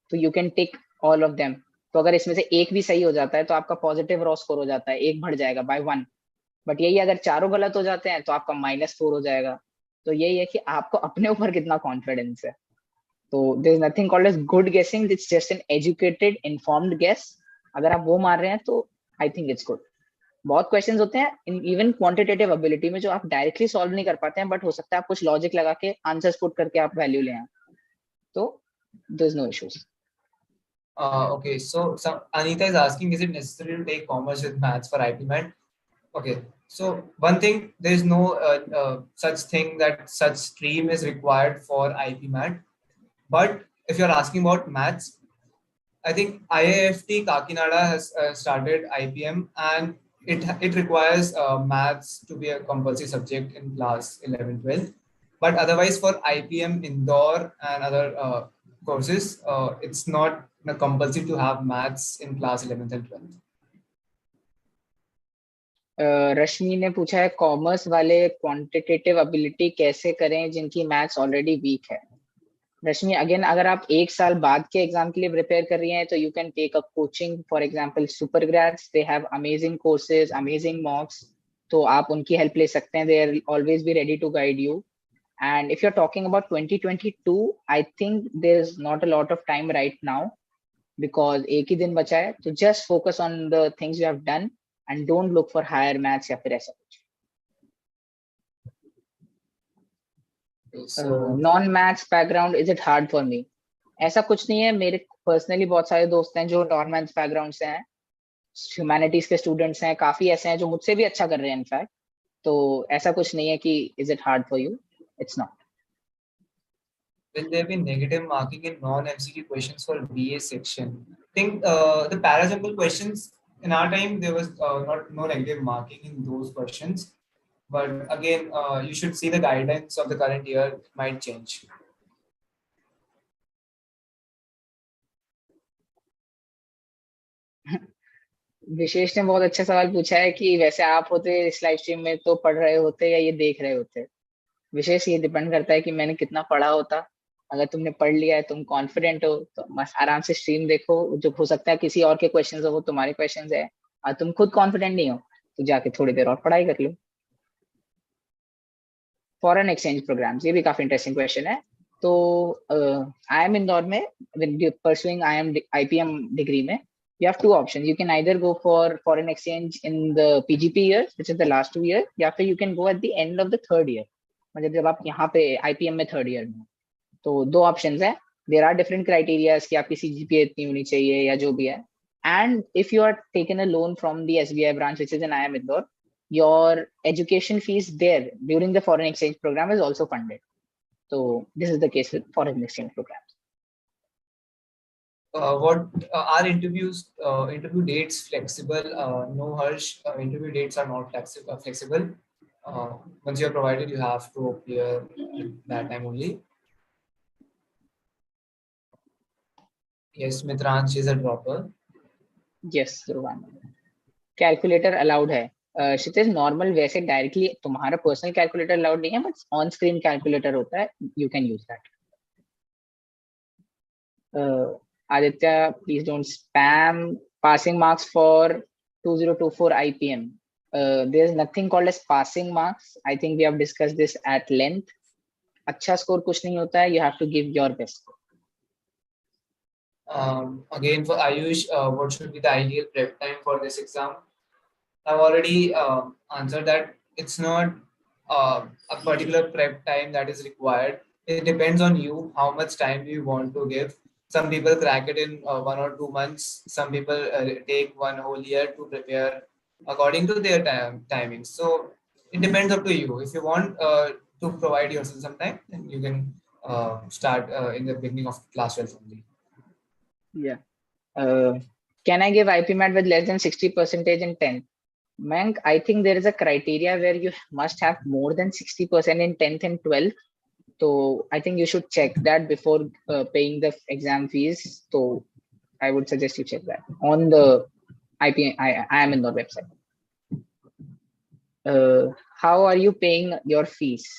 S2: तो you can take all of them. तो अगर इसमें से एक भी सही हो जाता है तो आपका पॉजिटिव रॉ स्कोर हो जाता है, एक बढ़ जाएगा बाय 1. बट यही अगर चारों गलत हो जाते हैं तो आपका -4 हो जाएगा. तो यही है कि आपको अपने ऊपर कितना कॉन्फिडेंस है. तो there is nothing called as good guessing, it's just an educated informed guess. अगर आप वो मार रहे हैं तो आई थिंक इट्स गुड. बहुत क्वेश्चंस होते हैं इन इवन क्वांटिटेटिव एबिलिटी में जो आप डायरेक्टली सॉल्व नहीं कर पाते हैं, बट हो सकता है आप कुछ लॉजिक लगा के आंसर्स पुट करके आप वैल्यू ले आए. तो there is no issues.
S1: Okay, so Anita is asking, is it necessary to take commerce with maths for IPMAT? Okay, so one thing, there is no such thing that such stream is required for IPMAT. But if you're asking about maths, I think IIFT Kakinada has started IPM, and it requires maths to be a compulsory subject in class 11, 12. But otherwise for IPM Indore and other courses, it's not compulsory to have maths in class 11th and 12th.
S2: रश्मि ने पूछा है commerce वाले quantitative ability कैसे करें जिनकी maths already weak है. रश्मि, again अगर आप एक साल बाद के एग्जाम के लिए प्रिपेयर कर रही हैं तो you can take a coaching. For example Supergrads, they have amazing courses, amazing mocks. तो आप उनकी हेल्प ले सकते हैं. They are always be ready to guide you. And if you're talking about 2022, I think there's not a lot of time right now because एक ही दिन बचा है. So just focus on the things you have done and don't look for higher maths या फिर ऐसा कुछ. Non maths background, is it hard for me? ऐसा कुछ नहीं है. मेरे पर्सनली बहुत सारे दोस्त हैं जो नॉन मैथ्स बैकग्राउंड से हैं, ह्यूमैनिटीज के स्टूडेंट्स हैं, काफी ऐसे हैं जो मुझसे भी अच्छा कर रहे हैं इनफैक्ट. तो ऐसा कुछ नहीं है कि is it hard for you. It's not.
S1: Will there be negative marking in non-MCQ questions for BA section? I think the parasample questions in our time there was no negative marking in those questions. But again, you should see the guidance of the current year, it might change.
S2: विशेष ने बहुत अच्छा सवाल पूछा है कि वैसे आप होते इस लाइव स्ट्रीम में तो पढ़ रहे होते या ये देख रहे होते. विशेष ये डिपेंड करता है कि मैंने कितना पढ़ा होता. अगर तुमने पढ़ लिया है, तुम कॉन्फिडेंट हो, तो बस आराम से स्ट्रीम देखो. जो हो सकता है किसी और के क्वेश्चंस हो वो तुम्हारे क्वेश्चंस है, और तुम खुद कॉन्फिडेंट नहीं हो तो जाके थोड़ी देर और पढ़ाई कर लो. फॉरेन एक्सचेंज प्रोग्राम्स, ये भी काफी इंटरेस्टिंग क्वेश्चन है. तो IIM इंदौर में परसुइंग IPM डिग्री में you have two options. You can either go for foreign exchange in the PGP years, which is the last 2 years, या फिर you can go at the end of the 3rd year. मतलब जब आप यहाँ पे IPM में 3rd year में. तो 2 options है. There are different criteria कि आपकी CGPA इतनी होनी चाहिए या जो भी है. And if you are taken a loan from the SBI branch, which is in IIM Indore, your education fees there during the foreign exchange program is also funded. So this is the case with foreign exchange programs.
S1: What are interview dates flexible? No, Harsh, interview dates are not flexible. Once you are provided, you have to appear that time only. Yes, Mitransh is a dropper.
S2: Yes, calculator allowed है. Kshitij, normal वैसे directly तुम्हारा personal calculator allowed नहीं है, but on screen calculator होता है, you can use that. Aditya, please don't spam. Passing marks for 2024 IPM. There is nothing called as passing marks. I think we have discussed this at length. अच्छा score कुछ नहीं होता है, you have to give your best score.
S1: Again for Ayush, what should be the ideal prep time for this exam? I've already answered that. It's not a particular prep time that is required. It depends on you, how much time you want to give. Some people crack it in 1 or 2 months. Some people take 1 whole year to prepare according to their timings. So it depends up to you. If you want to provide yourself some time, then you can start in the beginning of class 12 only.
S2: Yeah. Can I give IPMAT with less than 60% in 10th? Mank, I think there is a criteria where you must have more than 60% in 10th and 12th. So I think you should check that before paying the exam fees. So I would suggest you check that on the IIM Indore website. How are you paying your fees?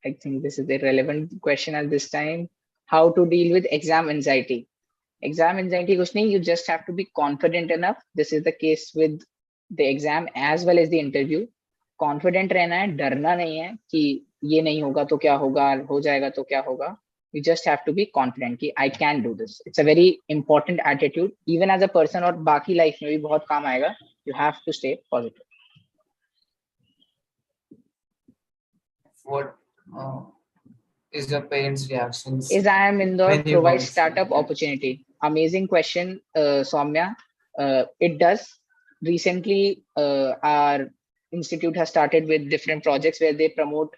S2: I think this is a relevant question at this time. How to deal with exam anxiety? Exam anxiety kuch nahi, you just have to be confident enough. This is the case with the exam as well as the interview. Confident रहना है, डरना नहीं है कि ये नहीं होगा तो क्या होगा, हो जाएगा तो क्या होगा. You just have to be confident कि I can do this. It's a very important attitude. Even as a person और बाकी life में भी बहुत काम आएगा. You have to stay positive.
S1: What is your parents' reactions?
S2: Is IIM Indore provide startup opportunity? Amazing question, Soumya. It does. Recently, our institute has started with different projects where they promote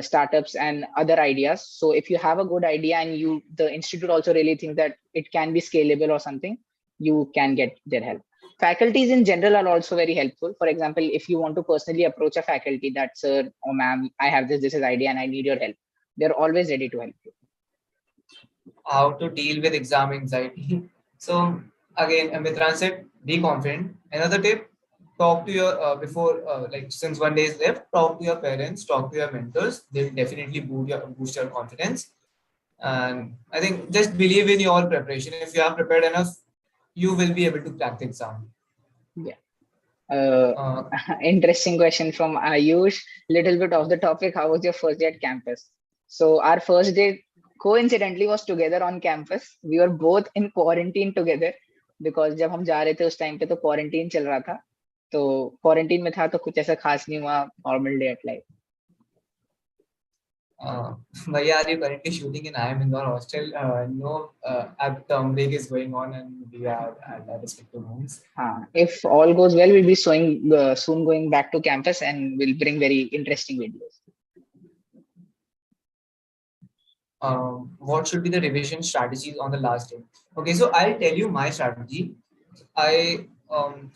S2: startups and other ideas. So if you have a good idea and the institute also really thinks that it can be scalable or something, you can get their help. Faculties in general are also very helpful. For example, if you want to personally approach a faculty that, sir or ma'am, I have this is idea and I need your help, they're always ready to help you.
S1: How to deal with exam anxiety? So again, Mitran said, be confident. Another tip, talk to your like since 1 day is left, talk to your parents, talk to your mentors. They'll definitely boost your confidence. And I think just believe in your preparation. If you are prepared enough, you will be able to crack the exam.
S2: Yeah. Interesting question from Ayush. Little bit off the topic. How was your first day at campus? So our first day coincidentally was together on campus. We were both in quarantine together because जब हम जा रहे थे उस time पे तो quarantine चल रहा था. तो quarantine में था तो कुछ ऐसा खास नहीं हुआ. Normal day at life.
S1: Bhaiya, are you currently shooting in IIM Indore hostel? No, term break is going on and we are at our respective homes.
S2: If all goes well, we'll be soon going back to campus and we'll bring very interesting videos.
S1: What should be the revision strategies on the last day? Okay, so I'll tell you my strategy. I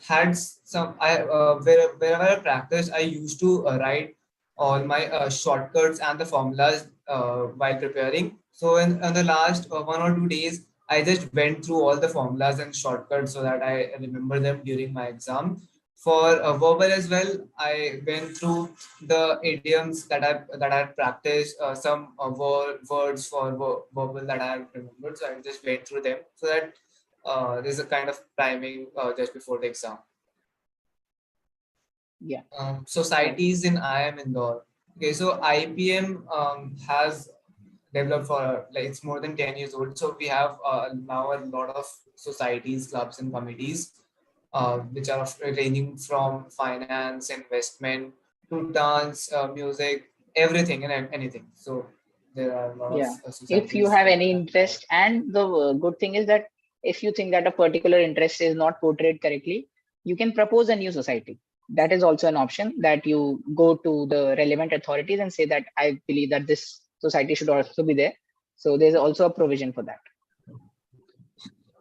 S1: had some, wherever I practiced, I used to write all my shortcuts and the formulas while preparing. So in the last 1 or 2 days, I just went through all the formulas and shortcuts so that I remember them during my exam. For verbal as well, I went through the idioms that I practiced, some words for verbal that I remembered. So I just went through them so that there's a kind of timing just before the exam.
S2: Yeah.
S1: Societies in IIM Indore. Okay, so IPM has developed for like it's more than 10 years old. So we have now a lot of societies, clubs, and committees, which are ranging from finance, investment to dance, music, everything and anything. So there are a lot of societies.
S2: If you have any interest, and the good thing is that if you think that a particular interest is not portrayed correctly, you can propose a new society. That is also an option, that you go to the relevant authorities and say that I believe that this society should also be there. So there's also a provision for that.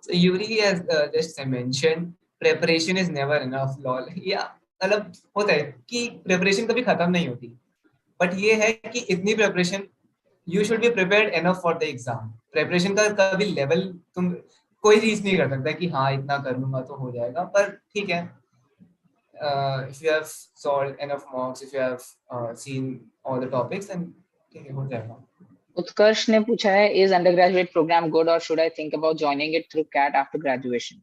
S1: So Yuri has just mentioned, preparation is never enough. Lol. Yeah, मतलब होता है कि preparation कभी खत्म नहीं होती. But ये है कि इतनी preparation, you should be prepared enough for the exam. Preparation का कभी level तुम कोई रीच नहीं कर सकता कि हाँ इतना कर लूँगा तो हो जाएगा. पर ठीक है. If you have solved enough mocks, if you have seen all the topics, then ठीक है हो जाएगा.
S2: Utkarsh ने पूछा है, is undergraduate program good or should I think about joining it through CAT after graduation?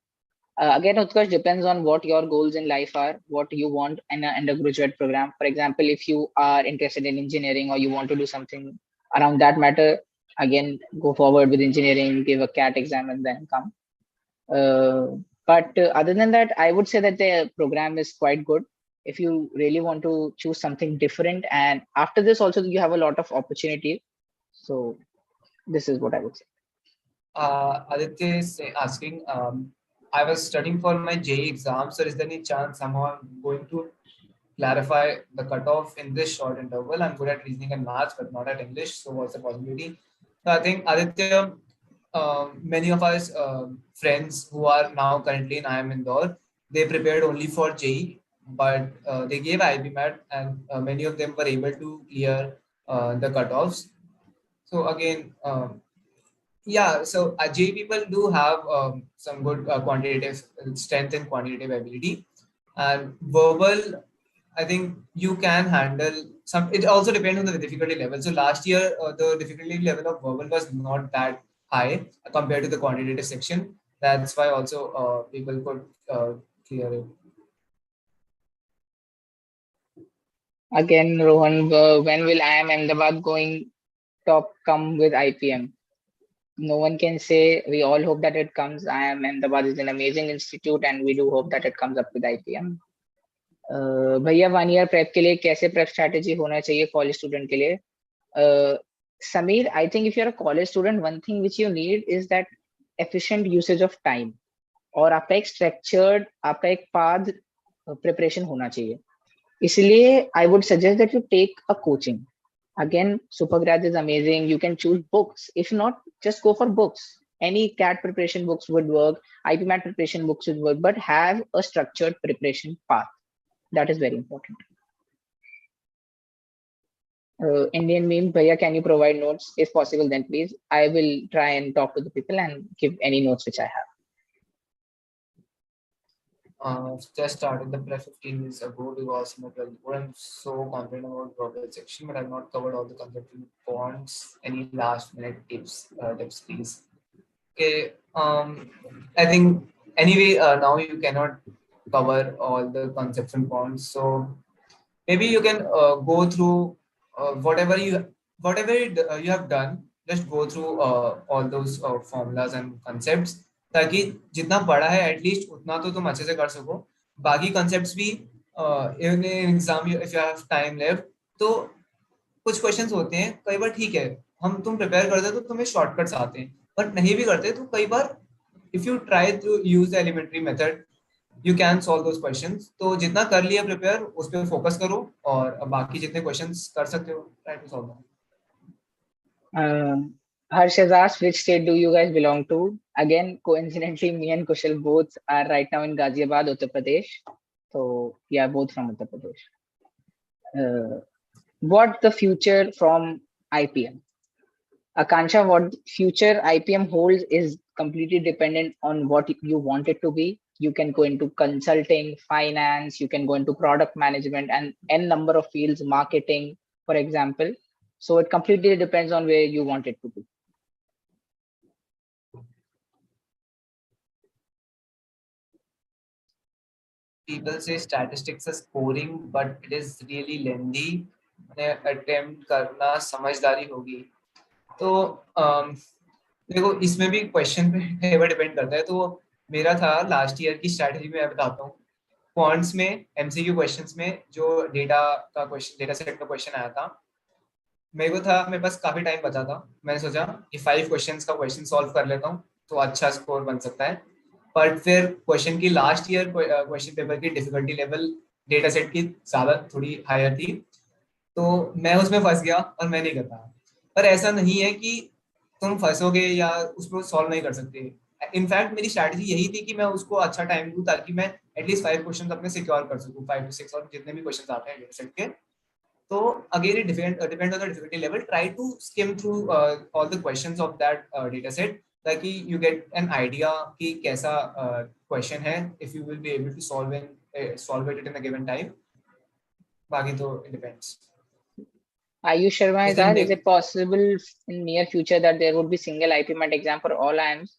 S2: Again, Utkarsh, depends on what your goals in life are, what you want in an undergraduate program. For example, if you are interested in engineering or you want to do something around that matter, again, go forward with engineering, give a CAT exam and then come. But other than that, I would say that the program is quite good. If you really want to choose something different, and after this also you have a lot of opportunity. So this is what I would say.
S1: Aditya is asking, I was studying for my JEE exam, so is there any chance somehow I'm going to clarify the cutoff in this short interval? I'm good at reasoning and maths, but not at English. So what's the possibility? So I think Aditya, many of us friends who are now currently in IIM Indore, they prepared only for JEE, but they gave IPMAT, and many of them were able to clear the cutoffs. So again, yeah, so JEE people do have some good quantitative strength and quantitative ability, and verbal, I think you can handle some. It also depends on the difficulty level. So last year, the difficulty level of verbal was not that high compared to the quantitative section. That's why also people could clear it.
S2: Again, Rohan, when will IIM Ahmedabad going top come with IPM? No one can say. We all hope that it comes. IIM Ahmedabad is an amazing institute, and we do hope that it comes up with IPM. भैया 1 year prep के लिए कैसे prep strategy होना चाहिए college student के लिए? Sameer, I think if you're a college student, one thing which you need is that efficient usage of time. और आपका एक structured, आपका एक path preparation होना चाहिए. इसलिए I would suggest that you take a coaching. Again, Supergrads is amazing. You can choose books. If not, just go for books. Any CAT preparation books would work. IPMAT preparation books would work, but have a structured preparation path. That is very important. Indian meme, Bhaiya, can you provide notes? If possible, then please. I will try and talk to the people and give any notes which I have.
S1: Just started the prep 15 years ago because I'm so confident about verbal section, but I've not covered all the conceptual points. Any last minute tips, please? Okay. I think anyway, now you cannot cover all the conceptual points, so maybe you can go through whatever you have done. Just go through all those formulas and concepts, ताकि जितना पढ़ा है at least उतना तो तुम अच्छे से कर सको. बाकी concepts भी in exam if you have time left, तो कुछ क्वेश्चंस होते हैं कई बार ठीक है हम तुम प्रिपेयर करते तो तुम्हें शॉर्टकट्स आते हैं, बट नहीं भी करते तो कई बार if you try to use the elementary method you can solve those questions. तो जितना कर लिया प्रिपेयर उस पर फोकस करो और बाकी जितने क्वेश्चंस कर सकते हो try to solve them.
S2: Harsh has asked, which state do you guys belong to? Again, coincidentally, me and Kushal both are right now in Ghaziabad, Uttar Pradesh. So, yeah, both from Uttar Pradesh. What the future from IPM? Akansha, what future IPM holds is completely dependent on what you want it to be. You can go into consulting, finance, you can go into product management and n number of fields, marketing, for example. So it completely depends on where you want it to be.
S1: People say statistics is boring, but it is really lengthy. Attempt करना समझदारी होगी. तो देखो इसमें भी question पे depend करता है. तो मेरा था लास्ट ईयर की स्ट्रैटेजी में मैं बताता हूँ. क्वांट्स में एमसीक्यू क्वेश्चंस में जो डेटा सेट का क्वेश्चन आया था, मेरे पास काफी टाइम बचा था. मैंने सोचा कि 5 क्वेश्चंस का क्वेश्चन सॉल्व कर लेता हूँ तो अच्छा स्कोर बन सकता है. बट फिर क्वेश्चन की लास्ट ईयर क्वेश्चन पेपर की डिफिकल्टी लेवल डेटा सेट की ज्यादा थोड़ी हायर थी, तो मैं उसमें फंस गया और मैं नहीं कर पाया. पर ऐसा नहीं है कि तुम फंसोगे या उसको सॉल्व नहीं कर सकते. इनफैक्ट मेरी स्ट्रैटेजी यही थी कि मैं उसको अच्छा टाइम दूं ताकि मैं एटलीस्ट 5 क्वेश्चन अपने सिक्योर कर सकूं, 5 to 6 और जितने भी क्वेश्चन आते हैं डेटा सेट के. So again, it depends on the difficulty level. Try to skim through all the questions of that data set, ताकि you get an idea कि कैसा question है, if you will be able to solve it in a given time. बाकी तो it depends.
S2: Ayush Sharma has asked, is it possible in near future that there would be single IPMAT exam for all IIMs?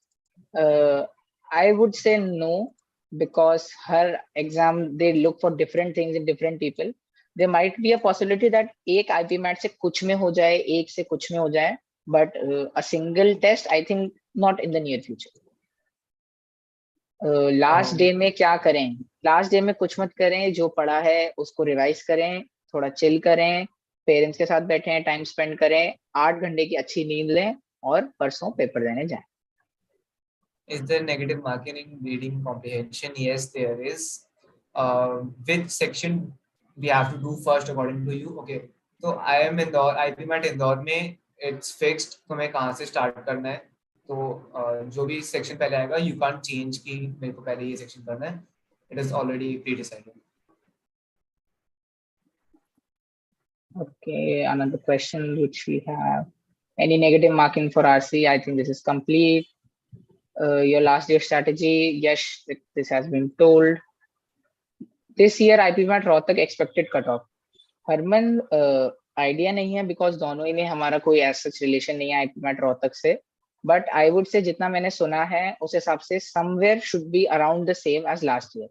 S2: I would say no, because her exam, they look for different things in different people. There might be a possibility that एक IPMAT से कुछ में हो जाए, एक से कुछ में हो जाए, but a single test, I think not in the near future. Last day में क्या करें? लास्ट डे में कुछ मत करें, जो पढ़ा है उसको रिवाइज करें, थोड़ा चिल करें, पेरेंट्स के साथ बैठें, टाइम स्पेंड करें, 8 घंटे की अच्छी नींद लें और परसों पेपर देने जाएं.
S1: Is there negative marking in reading comprehension? Yes, there is. Which section we have to do first according to you? Okay, तो IIM Indore, IPMAT Indore में it's fixed तुम्हें कहाँ से start करना है. तो जो भी सेक्शन पहले आएगा यू कांट चेंज कि मेरे को पहले ये सेक्शन करना है, it is already pre decided.
S2: Okay, another question which we have. Any negative marking for RC? I think this is complete. Your last year strategy, yes, this has been told. This year IPMAT Rohtak expected cutoff. Harman idea नहीं है because दोनों ही में हमारा कोई ऐसा relation नहीं है IPMAT Rohtak से, बट आई वुड से जितना मैंने सुना है उस हिसाब से somewhere should be around the same as last year,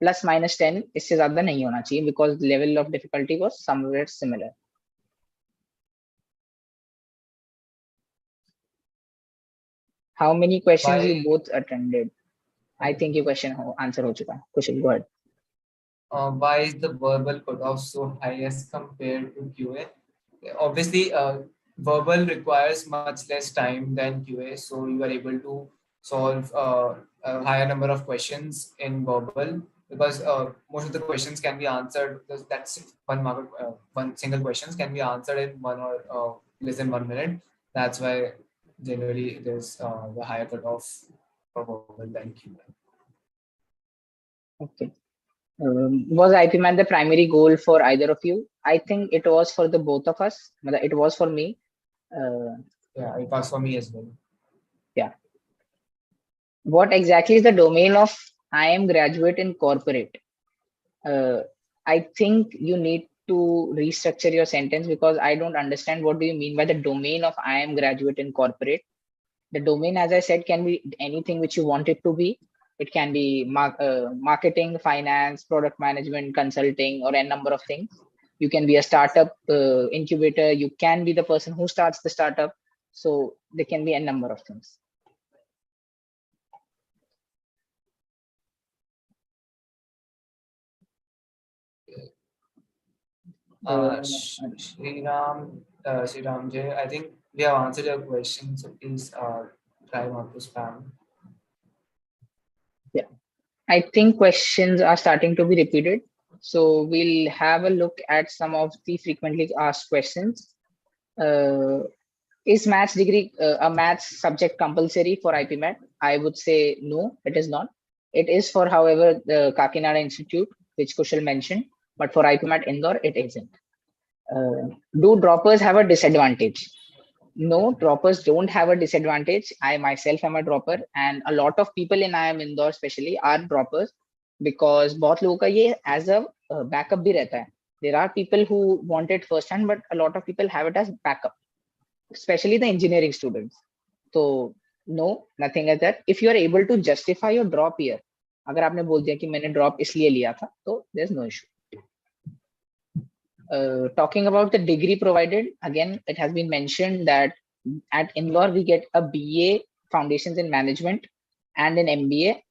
S2: +-10, इससे ज्यादा नहीं होना चाहिए because level of difficulty was somewhere similar. How many questions you both attended? I think your question answer हो चुका है. Kushal, go ahead.
S1: Why is the verbal cutoff so high as compared to QA? Obviously, verbal requires much less time than QA, so you are able to solve a higher number of questions in verbal because most of the questions can be answered. That's one single questions can be answered in 1 or less than 1 minute. That's why generally there's the higher cutoff for verbal than QA.
S2: Okay. Was IPMAT the primary goal for either of you? I think it was for the both of us. It was for me.
S1: Yeah, it was for me as well.
S2: Yeah. What exactly is the domain of I am graduate in corporate? I think you need to restructure your sentence because I don't understand what do you mean by the domain of I am graduate in corporate. The domain, as I said, can be anything which you want it to be. It can be marketing, finance, product management, consulting, or a number of things. You can be a startup incubator. You can be the person who starts the startup. So there can be a number of things.
S1: Sriram J, I think we have answered your question, so please try not to spam.
S2: Yeah, I think questions are starting to be repeated. So we'll have a look at some of the frequently asked questions. Is maths degree a maths subject compulsory for IPMAT? I would say no, it is not. It is for, however, the Kakinada Institute, which Kushal mentioned, but for IPMAT Indore, it isn't. Do droppers have a disadvantage? No, droppers don't have a disadvantage. I myself am a dropper, and a lot of people in IIM Indore especially are droppers because बहुत लोगों का ये as a backup भी रहता है. There are people who want it first hand, but a lot of people have it as backup, especially the engineering students. So no, nothing like that. If you are able to justify your drop year, अगर आपने बोल दिया कि मैंने drop इसलिए लिया था, तो there's no issue. Talking about the degree provided, again, it has been mentioned that at Indore we get a BA Foundations in Management and an MBA.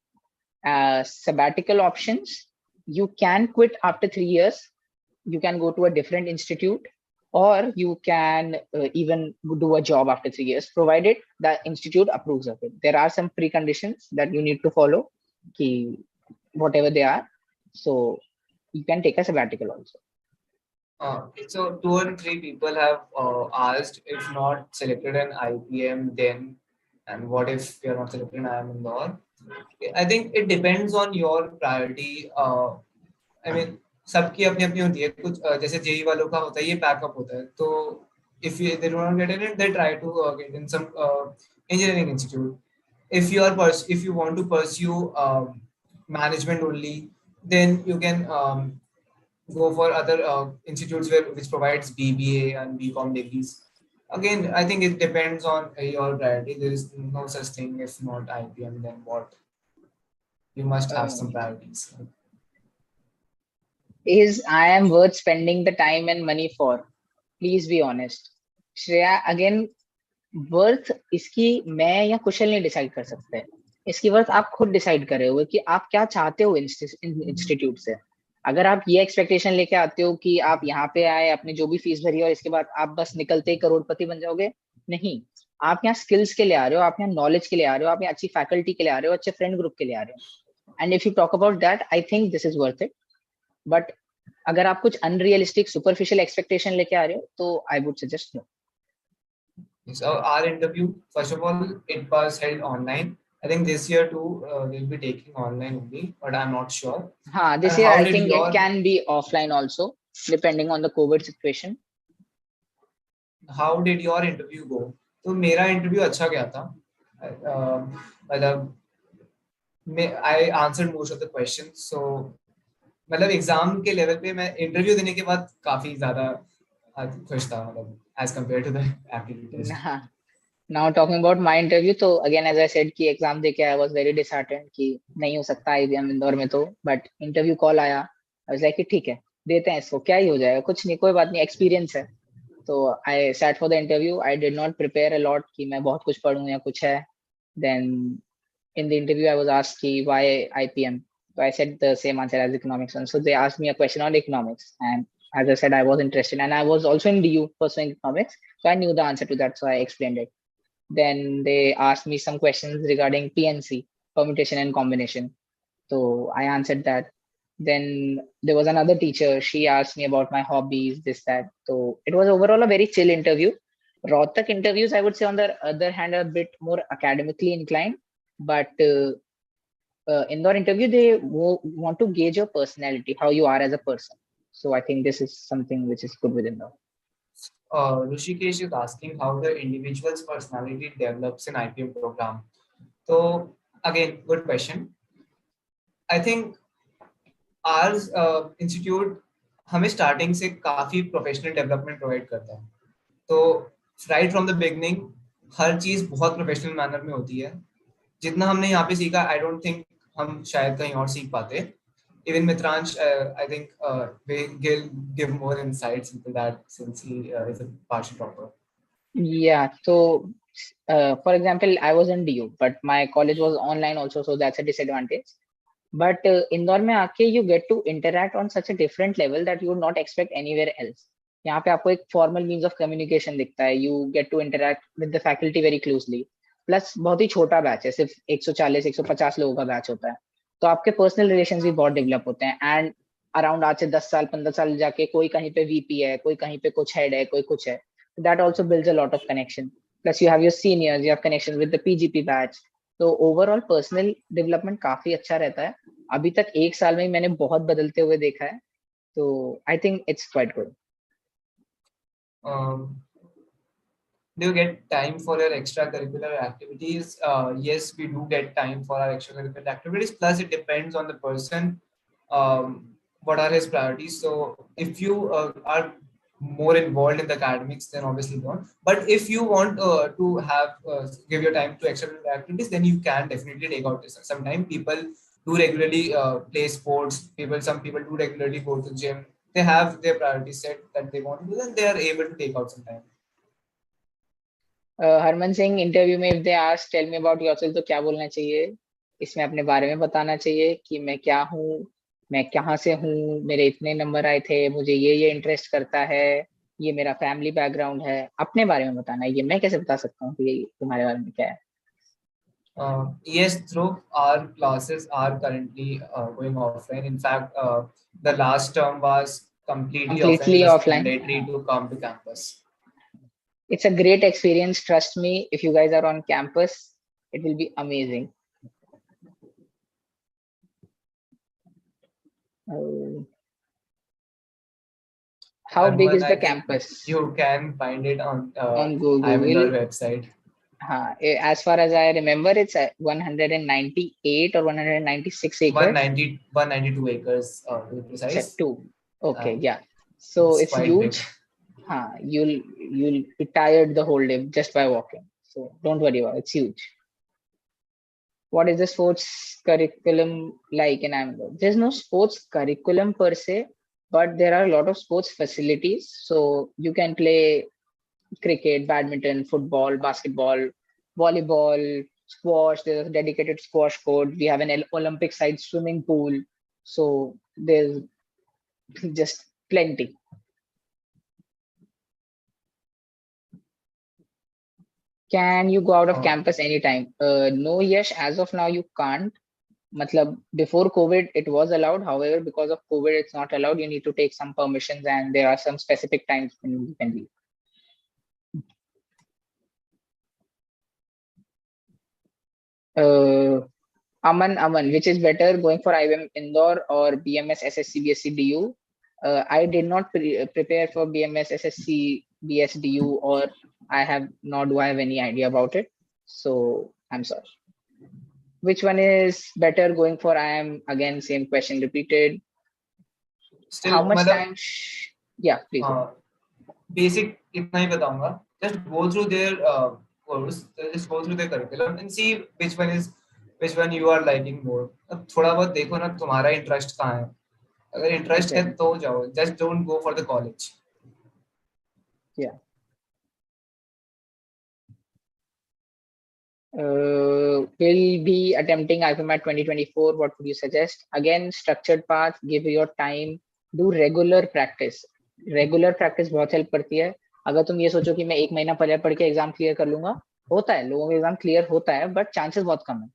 S2: Sabbatical options, you can quit after 3 years. You can go to a different institute, or you can even do a job after 3 years, provided the institute approves of it. There are some preconditions that you need to follow, whatever they are. So you can take a sabbatical also.
S1: So 2 and 3 people have asked if not selected an IPM, then and what if you're not selected in IIM Indore? I think it depends on your priority. I mean, सबकी अपनी अपनी होती है. कुछ जैसे JEE वालों का होता है, ये बैकअप होता है. तो if they do not get in it, they try to get in some engineering institute. If you want to pursue management only, then you can go for other institutes which provides BBA and BCom degrees. Again, I think it depends on your priority. There is no such thing if not IPM, then what? You must have some priorities.
S2: Is IIM worth spending the time and money for? Please be honest. Shreya, again, worth इसकी मैं या कुशल नहीं decide कर सकते. इसकी worth आप खुद decide कर रहे हो कि आप क्या चाहते हो इंस्टीट्यूट से. अगर आप ये एक्सपेक्टेशन लेके आते हो कि आप यहाँ पे आए, आपने जो भी फीस भरी और इसके बाद आप बस निकलते ही करोड़पति बन जाओगे, नहीं. आप यहाँ स्किल्स के लिए आ रहे हो, आप यहाँ नॉलेज के लिए आ रहे हो, आप यहाँ अच्छी फैकल्टी के लिए आ रहे हो, अच्छे फ्रेंड ग्रुप के लिए आ रहे हो. And if you talk about that, I think this is worth it. But अगर आप कुछ अनरियलिस्टिक सुपरफिशियल एक्सपेक्टेशन लेके आ रहे हो, तो I would suggest no.
S1: So our interview, first of all, it was held online. I think this year too we'll be taking online only, but I'm not sure.
S2: This
S1: And
S2: year
S1: how
S2: I
S1: did
S2: think
S1: your
S2: it can be offline also, depending on the COVID situation.
S1: how did your interview go? तो मेरा interview अच्छा गया था. मतलब I answered most of the questions. So मतलब exam के level पे मैं इंटरव्यू देने के बाद काफी ज्यादा खुश था, मतलब as compared to the aptitude test.
S2: Now talking about my interview, तो again as I said कि एग्जाम देके I was very disheartened कि नहीं हो सकता IBM इंदौर में, तो बट इंटरव्यू कॉल आया. I was like कि ठीक है, देते हैं इसको, क्या ही हो जाएगा, कुछ नहीं, कोई बात नहीं, एक्सपीरियंस है. तो I sat for the interview. I did not prepare a lot कि मैं बहुत कुछ पढ़ूं या कुछ है. Then in the interview I was asked कि why IPM. So I said the same answer as economics one. So they asked me a question on economics, and as I said, I was interested, and I was also in DU pursuing economics, so I knew the answer to that, so I explained it. Then they asked me some questions regarding PNC, permutation and combination. So I answered that. Then there was another teacher. She asked me about my hobbies, this, that. So it was overall a very chill interview. Rohtak interviews, I would say, on the other hand, are a bit more academically inclined. But in their interview, they want to gauge your personality, how you are as a person. So I think this is something which is good within them.
S1: Rishikesh is asking how the individual's personality develops in IPM program. So again, good question. I think our institute हमें starting से काफी professional development provide करता है. तो right from the beginning हर चीज बहुत professional manner में होती है. जितना हमने यहाँ पे सीखा, I don't think हम शायद कहीं और सीख पाते. Even Mitransh, I think will give more insights into that since he is a partial topper.
S2: Yeah, so for example, I was in DU, but my college was online also, so that's a disadvantage. But Indore में आके you get to interact on such a different level that you would not expect anywhere else. यहाँ पे आपको एक formal means of communication दिखता है. You get to interact with the faculty very closely. Plus बहुत ही छोटा बैच है, सिर्फ 140-150 लोगों का बैच होता है. तो आपके पर्सनल रिलेशंस भी बहुत डेवलप होते हैं. एंड अराउंड आज से 10 साल 15 साल जाके कोई कहीं पे VP है, कोई कहीं पे कुछ हेड है, कोई कुछ है. That also builds a lot of connection. Plus you have your seniors, you have connections with the PGP batch. तो ओवरऑल पर्सनल डेवलपमेंट काफी अच्छा रहता है. अभी तक एक साल में ही मैंने बहुत बदलते हुए देखा है. तो I think it's quite good.
S1: Do you get time for your extracurricular activities? Yes, we do get time for our extracurricular activities. Plus, it depends on the person. What are his priorities? So, if you are more involved in the academics, then obviously not. But if you want to have give your time to extracurricular activities, then you can definitely take out this. Sometimes people do regularly play sports. Some people do regularly go to gym. They have their priorities set that they want to do, then they are able to take out some time.
S2: Harman Singh interview में if they ask tell me about yourself, तो क्या बोलना चाहिए? इसमें अपने बारे में बताना चाहिए कि मैं क्या हूँ, मैं कहाँ से हूँ, मेरे इतने नंबर आए थे, मुझे ये इंटरेस्ट करता है, ये मेरा फैमिली बैकग्राउंड है. अपने बारे में बताना है. ये मैं कैसे बता सकता हूँ कि तुम्हारे बारे में क्या है?
S1: Yes, through our classes are currently going offline. In fact, the last term was completely offline. It was mandatory to come to campus.
S2: It's a great experience. Trust me, if you guys are on campus, it will be amazing. How big is the campus?
S1: You can find it on
S2: Google.
S1: IIM Indore website.
S2: As far as I remember, it's 198 or 196 acres.
S1: 192 acres to be precise.
S2: Okay, yeah. So it's huge. You'll be tired the whole day just by walking. So don't worry about it. It's huge. What is the sports curriculum like in IIM Indore? There's no sports curriculum per se, but there are a lot of sports facilities. So you can play cricket, badminton, football, basketball, volleyball, squash. There's a dedicated squash court. We have an Olympic side swimming pool. So there's just plenty. Can you go out of campus anytime? No, Yash, as of now you can't. Matlab, before COVID, it was allowed. However, because of COVID, it's not allowed. You need to take some permissions and there are some specific times when you can leave. Aman, which is better, going for IIM Indore or BMS SSC BSc DU? I did not prepare for BMS SSC BS DU, or I have nor do I have any idea about it. So I'm sorry. Which one is better, going for IIM? Again, same question repeated.
S1: Still,
S2: how much time? Yeah, please.
S1: Basic इतना ही बताऊंगा. Just go through their course, just go through their curriculum and see which one you are liking more. अब थोड़ा बहुत देखो ना तुम्हारा interest कहाँ है. अगर इंटरेस्ट है तो जाओ. Just don't go for the college.
S2: Yeah. Will be attempting IPMAT 2024. What would you suggest? Again, structured path, give your time, do regular practice. Regular practice बहुत हेल्प करती है. अगर तुम ये सोचो कि मैं 1 महीना पहले पढ़ के एग्जाम क्लियर कर लूंगा, होता है, लोगों का एग्जाम क्लियर होता है, बट चांसेस बहुत कम है.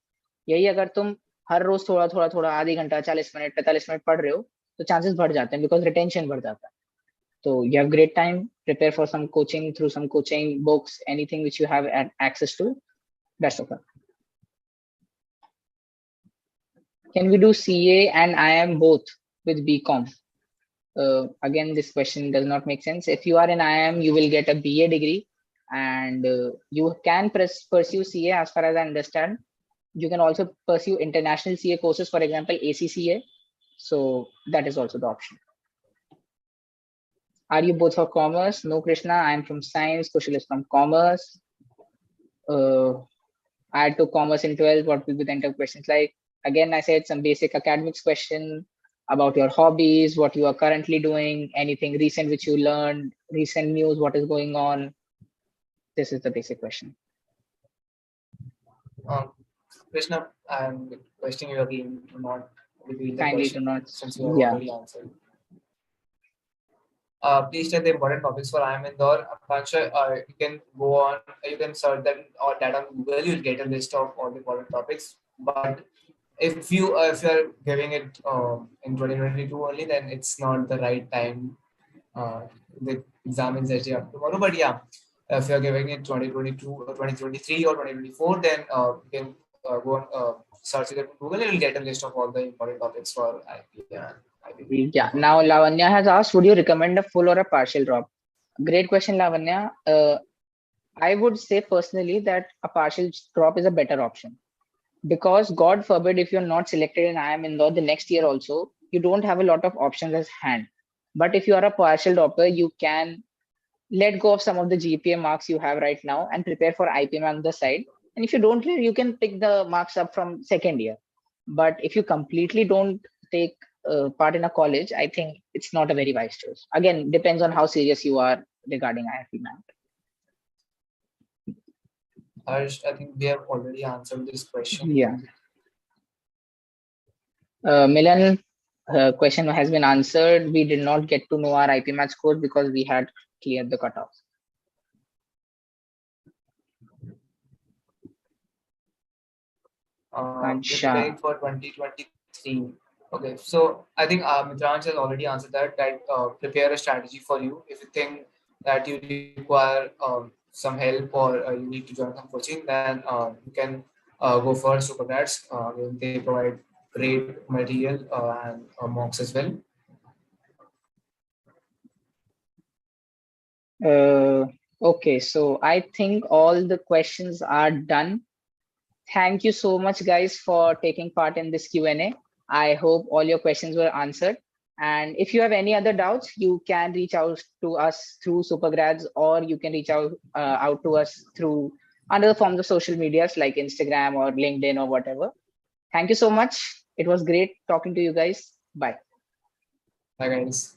S2: यही अगर तुम हर रोज थोड़ा थोड़ा थोड़ा आधी घंटा 40 मिनट 45 मिनट पढ़ रहे हो, तो चांसेस बढ़ जाते हैं, बिकॉज रिटेंशन बढ़ जाता है. तो you have great time, prepare for some coaching, through some coaching books, anything which you have access to. That's okay. Can we do CA and IIM both with BCom? Again, this question does not make sense. If you are in IIM, you will get a BA degree, and you can pursue CA as far as I understand. You can also pursue international CA courses, for example, ACCA. So that is also the option. Are you both for commerce? No, Krishna, I am from science. Kushal is from commerce. I took commerce in 12th. What will be the end questions like? Again, I said some basic academics question about your hobbies, what you are currently doing, anything recent which you learned, recent news, what is going on. This is the basic question.
S1: Krishna, I'm questioning you again to not repeat the
S2: Kindly
S1: question
S2: do not.
S1: since you have already answered. Please check the important topics for IIM Indore. You can go on, you can search that on Google. You'll get a list of all the important topics. But if you are giving it in 2022 only, then it's not the right time. The exam is actually up tomorrow. But yeah, if you're giving it 2022 or 2023 or 2024, then you can go on search it on Google and you'll get a list of all the important topics for IPM.
S2: Yeah. Now Lavanya has asked, would you recommend a full or a partial drop? Great question, Lavanya. I would say personally that a partial drop is a better option, because God forbid if you're not selected in IIM Indore the next year also, you don't have a lot of options as hand. But if you are a partial dropper, you can let go of some of the GPA marks you have right now and prepare for IPM on the side. And if you don't clear, you can pick the marks up from second year. But if you completely don't take part in a college, I think it's not a very wise choice. Again, depends on how serious you are regarding IPMAT.
S1: Harsh, I think we have already answered this question.
S2: Yeah. Milan, question has been answered. We did not get to know our IPMAT score because we had cleared the cutoff.
S1: Preparing for 2023. Okay, so I think Mitransh has already answered that prepare a strategy for you. If you think that you require some help or you need to join some coaching, then you can go for Supergrads. They provide great material and mocks as well.
S2: Okay, so I think all the questions are done. Thank you so much, guys, for taking part in this Q&A. I hope all your questions were answered. And if you have any other doubts, you can reach out to us through Supergrads, or you can reach out to us through other forms of social medias like Instagram or LinkedIn or whatever. Thank you so much. It was great talking to you guys. Bye.
S1: Bye, guys.